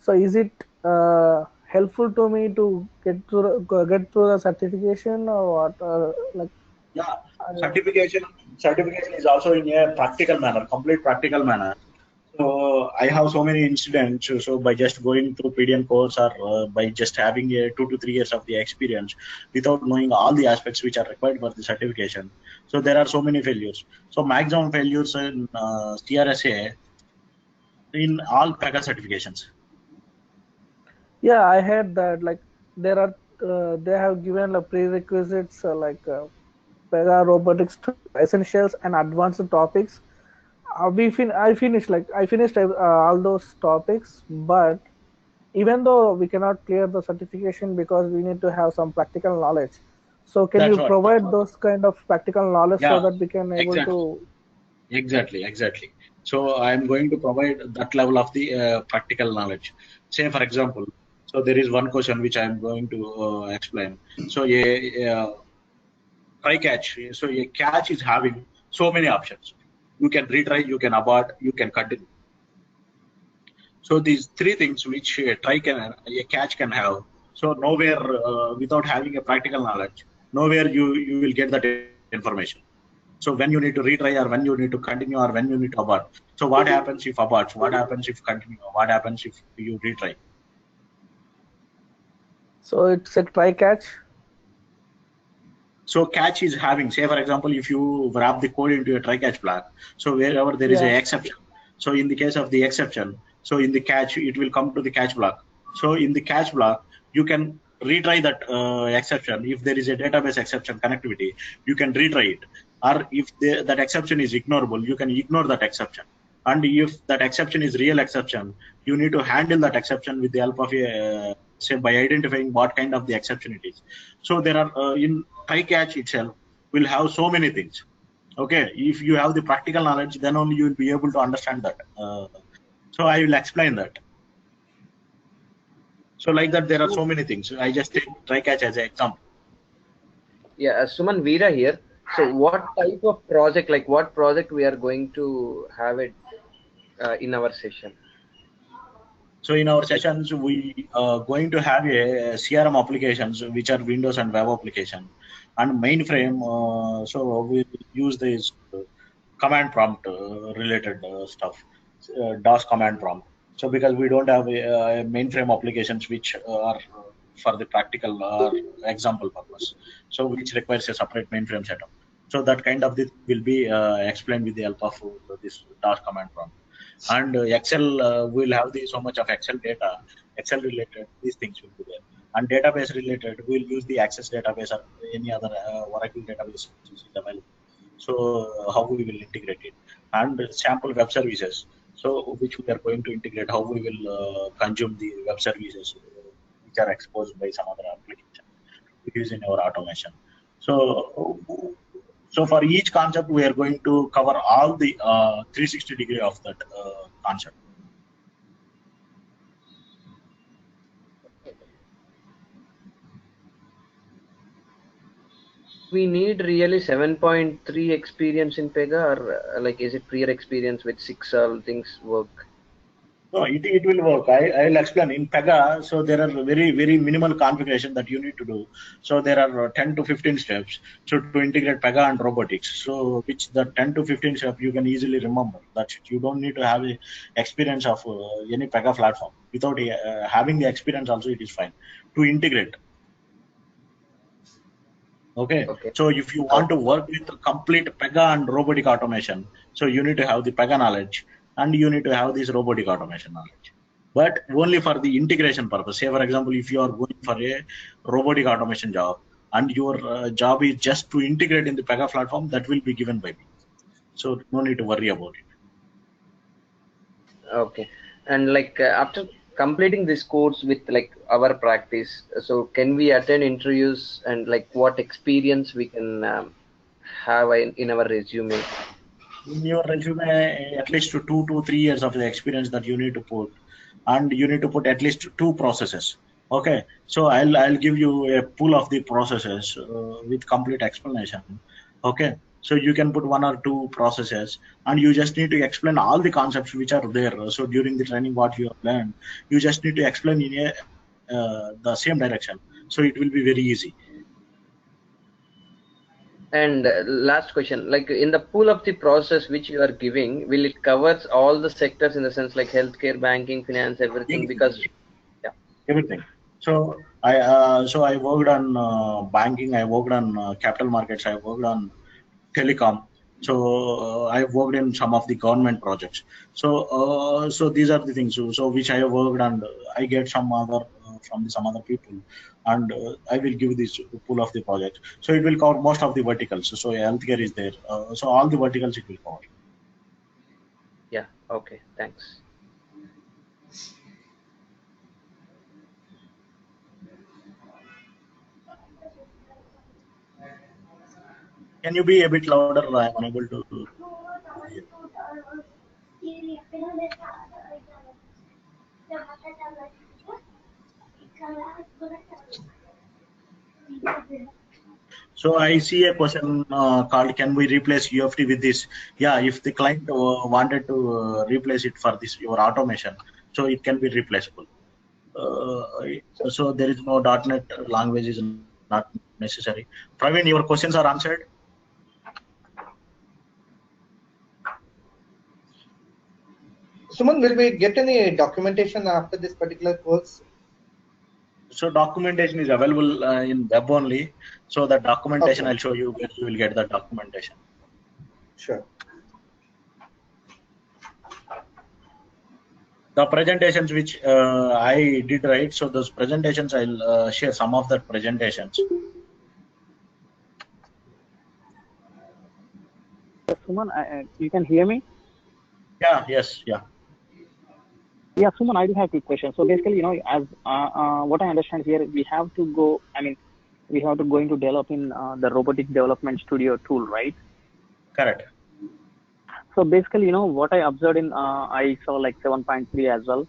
So is it helpful to me to get through the certification, or what? Yeah, certification is also in a practical manner, complete practical manner. So I have so many incidents. So by just going through PDN course, or by just having a 2 to 3 years of the experience without knowing all the aspects which are required for the certification, so there are so many failures. So maximum failures in CRSA in all Pega certifications. Yeah, I heard that there are they have given prerequisites Pega robotics essentials and advanced topics. I finished all those topics, but even though we cannot clear the certification because we need to have some practical knowledge. So can That's you what. provide those kind of practical knowledge so Yeah, that we can able to? Exactly. So I'm going to provide that level of the practical knowledge. Say for example, so there is one question which I'm going to explain. So a try catch. So a catch is having so many options. You can retry, you can abort, you can continue. So these three things which a catch can have. So nowhere without having a practical knowledge, nowhere you will get that information. So when you need to retry, or when you need to continue, or when you need to abort. So what happens if abort? What happens if continue? What happens if you retry? So it's a try catch. So catch is having, say for example, if you wrap the code into a try catch block, so wherever there is Yeah. a exception, so in the case of the exception, so in the catch, it will come to the catch block. So in the catch block, you can retry that exception. If there is a database exception connectivity, you can retry it. Or if that exception is ignorable, you can ignore that exception. And if that exception is real exception, you need to handle that exception with the help of a say by identifying what kind of the exception it is. So there are in try catch itself will have so many things. Okay, if you have the practical knowledge, then only you will be able to understand that. So I will explain that. So like that, there are so many things. I just take try catch as an example. Yeah, Suman Veera here. So what type of project, like what project we are going to have it in our session? So in our sessions, we are going to have a CRM applications, which are Windows and web application, and mainframe. So we use this command prompt related stuff, DOS command prompt. So because we don't have a mainframe applications which are for the practical example purpose, so which requires a separate mainframe setup. So that kind of this will be explained with the help of this DOS command prompt. And Excel will have so much of Excel data, Excel related, these things will be there. And database related, we'll use the Access database or any other Oracle database which is available. So how we will integrate it, and sample web services. So which we are going to integrate, how we will consume the web services which are exposed by some other application using our automation. So for each concept, we are going to cover all the 360 degree of that concept. We need really 7.3 experience in Pega, or like is it prior experience with 6 all things work? No, it will work. I'll explain. In Pega, so there are very minimal configuration that you need to do. So there are 10 to 15 steps. So to integrate Pega and robotics, so which the 10 to 15 steps you can easily remember. That you don't need to have a experience of any Pega platform. Without having the experience, also it is fine to integrate. Okay. So if you want to work with complete Pega and robotic automation, so you need to have the Pega knowledge and you need to have this robotic automation knowledge. But only for the integration purpose. Say, for example, if you are going for a robotic automation job and your job is just to integrate in the Pega platform, that will be given by me. So no need to worry about it. Okay. And like after completing this course with like our practice, so can we attend interviews, and like what experience we can have in our resume? In your resume, at least 2 to 3 years of the experience that you need to put, and you need to put at least 2 processes. Okay, so I'll give you a pool of the processes with complete explanation. Okay, so you can put 1 or 2 processes, and you just need to explain all the concepts which are there. So during the training, what you have learned, you just need to explain in the same direction. So it will be very easy. And last question, like in the pool of the process which you are giving, will it covers all the sectors in the sense like healthcare, banking, finance, everything? Because yeah, everything. So I worked on banking, I worked on capital markets, I worked on telecom. So I worked in some of the government projects. So these are the things. So which I have worked, and I get some other from some other people, and I will give this pool of the project. So it will cover most of the verticals. So healthcare is there. So all the verticals it will cover. Yeah. Okay. Thanks. Can you be a bit louder? I am unable to. So I see a question called, can we replace UFT with this? Yeah, if the client wanted to replace it for this your automation, so it can be replaceable. So there is no .NET language is not necessary. Praveen, your questions are answered. Suman, will we get any documentation after this particular course? So documentation is available in web only. So the documentation Okay. I'll show you where you will get the documentation. Sure. The presentations which I did, right? So those presentations I'll share some of the presentations. Suman, you can hear me? Yeah. Yes. Yeah. Yeah, Suman, I do have two questions. So basically, as what I understand here, we have to go. I mean, we have to go into developing the robotic development studio tool, right? Correct. So basically, what I observed in I saw like 7.3 as well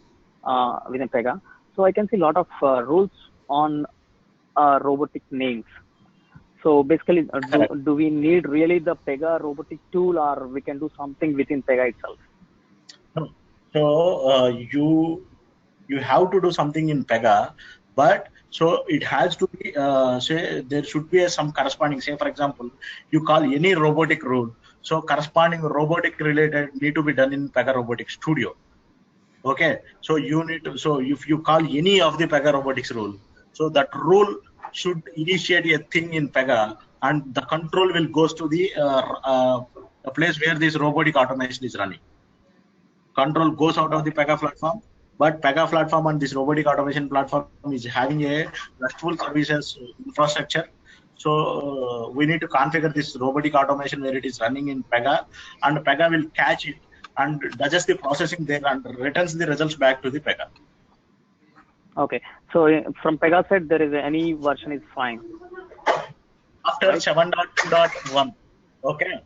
within Pega. So I can see a lot of rules on robotic names. So basically, do we need really the Pega robotic tool, or we can do something within Pega itself? No. So you have to do something in Pega, but so it has to be say there should be some corresponding. Say for example, you call any robotic rule, so corresponding robotic related need to be done in Pega Robotics Studio. Okay, so you need to, so if you call any of the Pega Robotics rule, so that rule should initiate a thing in Pega, and the control will goes to the place where this robotic automation is running. Control goes out of the Pega platform, but Pega platform and this robotic automation platform is having a RESTful services infrastructure. So we need to configure this robotic automation where it is running in Pega, and Pega will catch it and does the processing there and returns the results back to the Pega. Okay, so from Pega side, there is any version is fine. After right? 7.2.1, okay.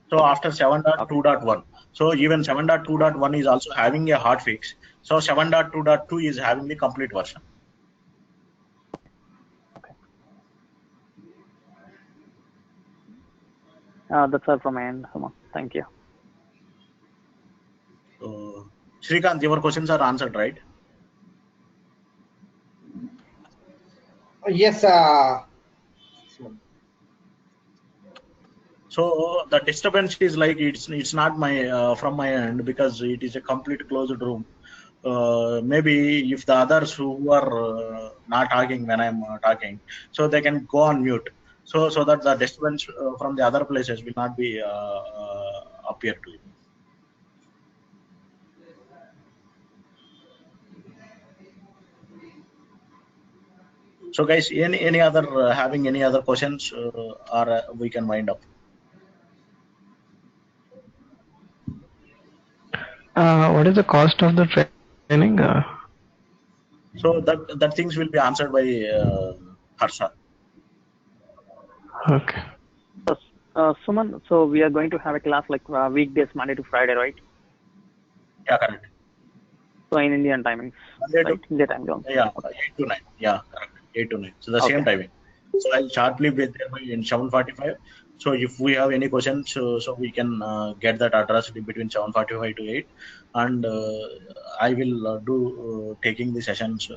So after 7.2.1, so even 7.2.1 is also having a hot fix. So 7.2.2 is having the complete version. That's all from my end. Thank you. Srikanth, your questions are answered, right? Yes. So the disturbance is like it's not my from my end because it is a complete closed room. Maybe if the others who are not talking when I'm talking, so they can go on mute. So that the disturbance from the other places will not be appear to you. So guys, any other having any other questions, or we can wind up. What is the cost of the training? So that things will be answered by Harsha. Okay. Suman, so we are going to have a class like weekdays, Monday to Friday, right? Yeah, correct. So in Indian timings, right? India time zone. Yeah, 8 to 9. Yeah, correct. 8 to 9. So the same timing. So I'll sharply be there in 7:45. So if we have any questions, so we can get that addressed between 7:45 to 8, and I will do taking the sessions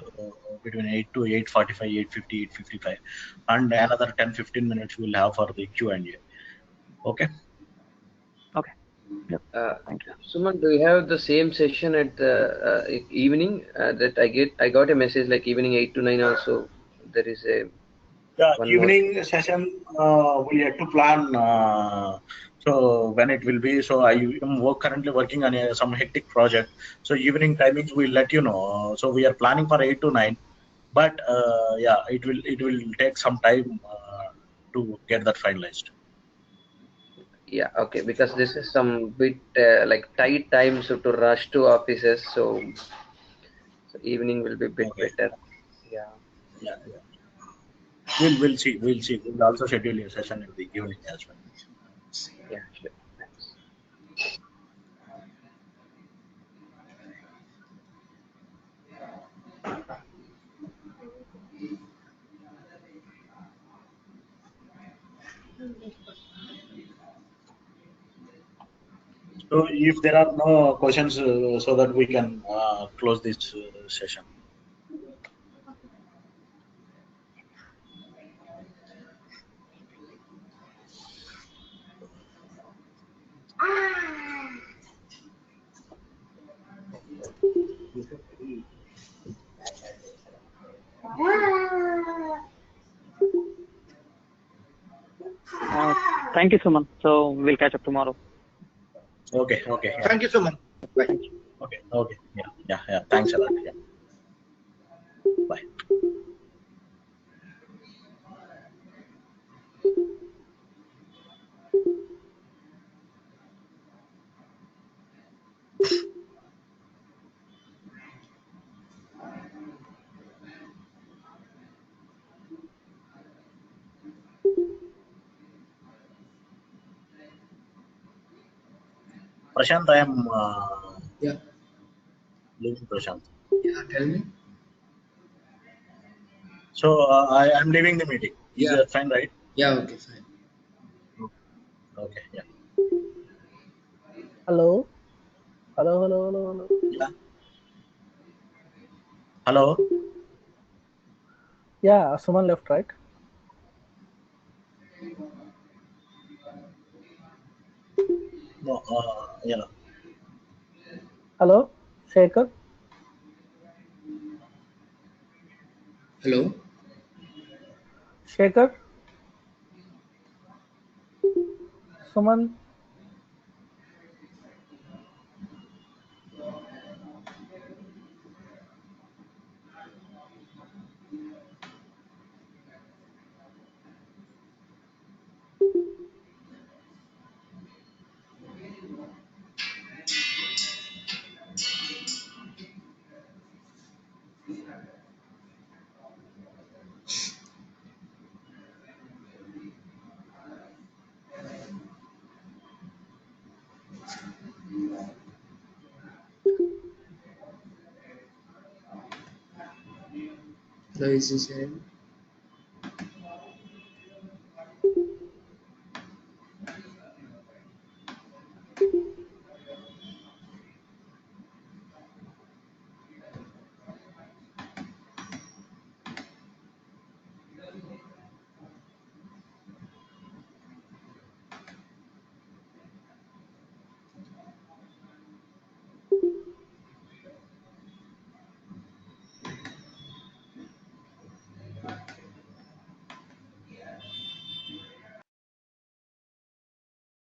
between 8 to 8:45, 8:50, 8:55, and another 10-15 minutes we'll have for the Q&A. Okay. Okay. Yep. Thank you. Suman, do you have the same session at the evening? That I got a message like evening 8 to 9 also. There is a evening session we have to plan. So when it will be, so I am currently working on some hectic project. So evening timings we'll let you know. So we are planning for 8 to 9, but yeah, it will take some time to get that finalized. Yeah, okay, because this is some bit like tight time, so to rush to offices, so evening will be a bit better. Yeah. Yeah. We'll see. We'll also schedule a session in the evening as well. Yeah, sure. Thanks. So if there are no questions, so that we can close this session. Thank you, Suman. So we'll catch up tomorrow. Okay. Yeah. Thank you so much. Bye. Okay. Yeah. Thanks a lot. Yeah. Bye. Prashant, I am Yeah. leaving Prashant. Yeah. Tell me. So I am leaving the meeting. Is Yeah. that fine, right? Yeah. Okay. Fine. Okay. Yeah. Hello. Hello. Yeah. Hello. Yeah, Suman left, right? No. Yeah. Hello, Shekhar. Hello. Shekhar. Suman. Hello. Is he saying?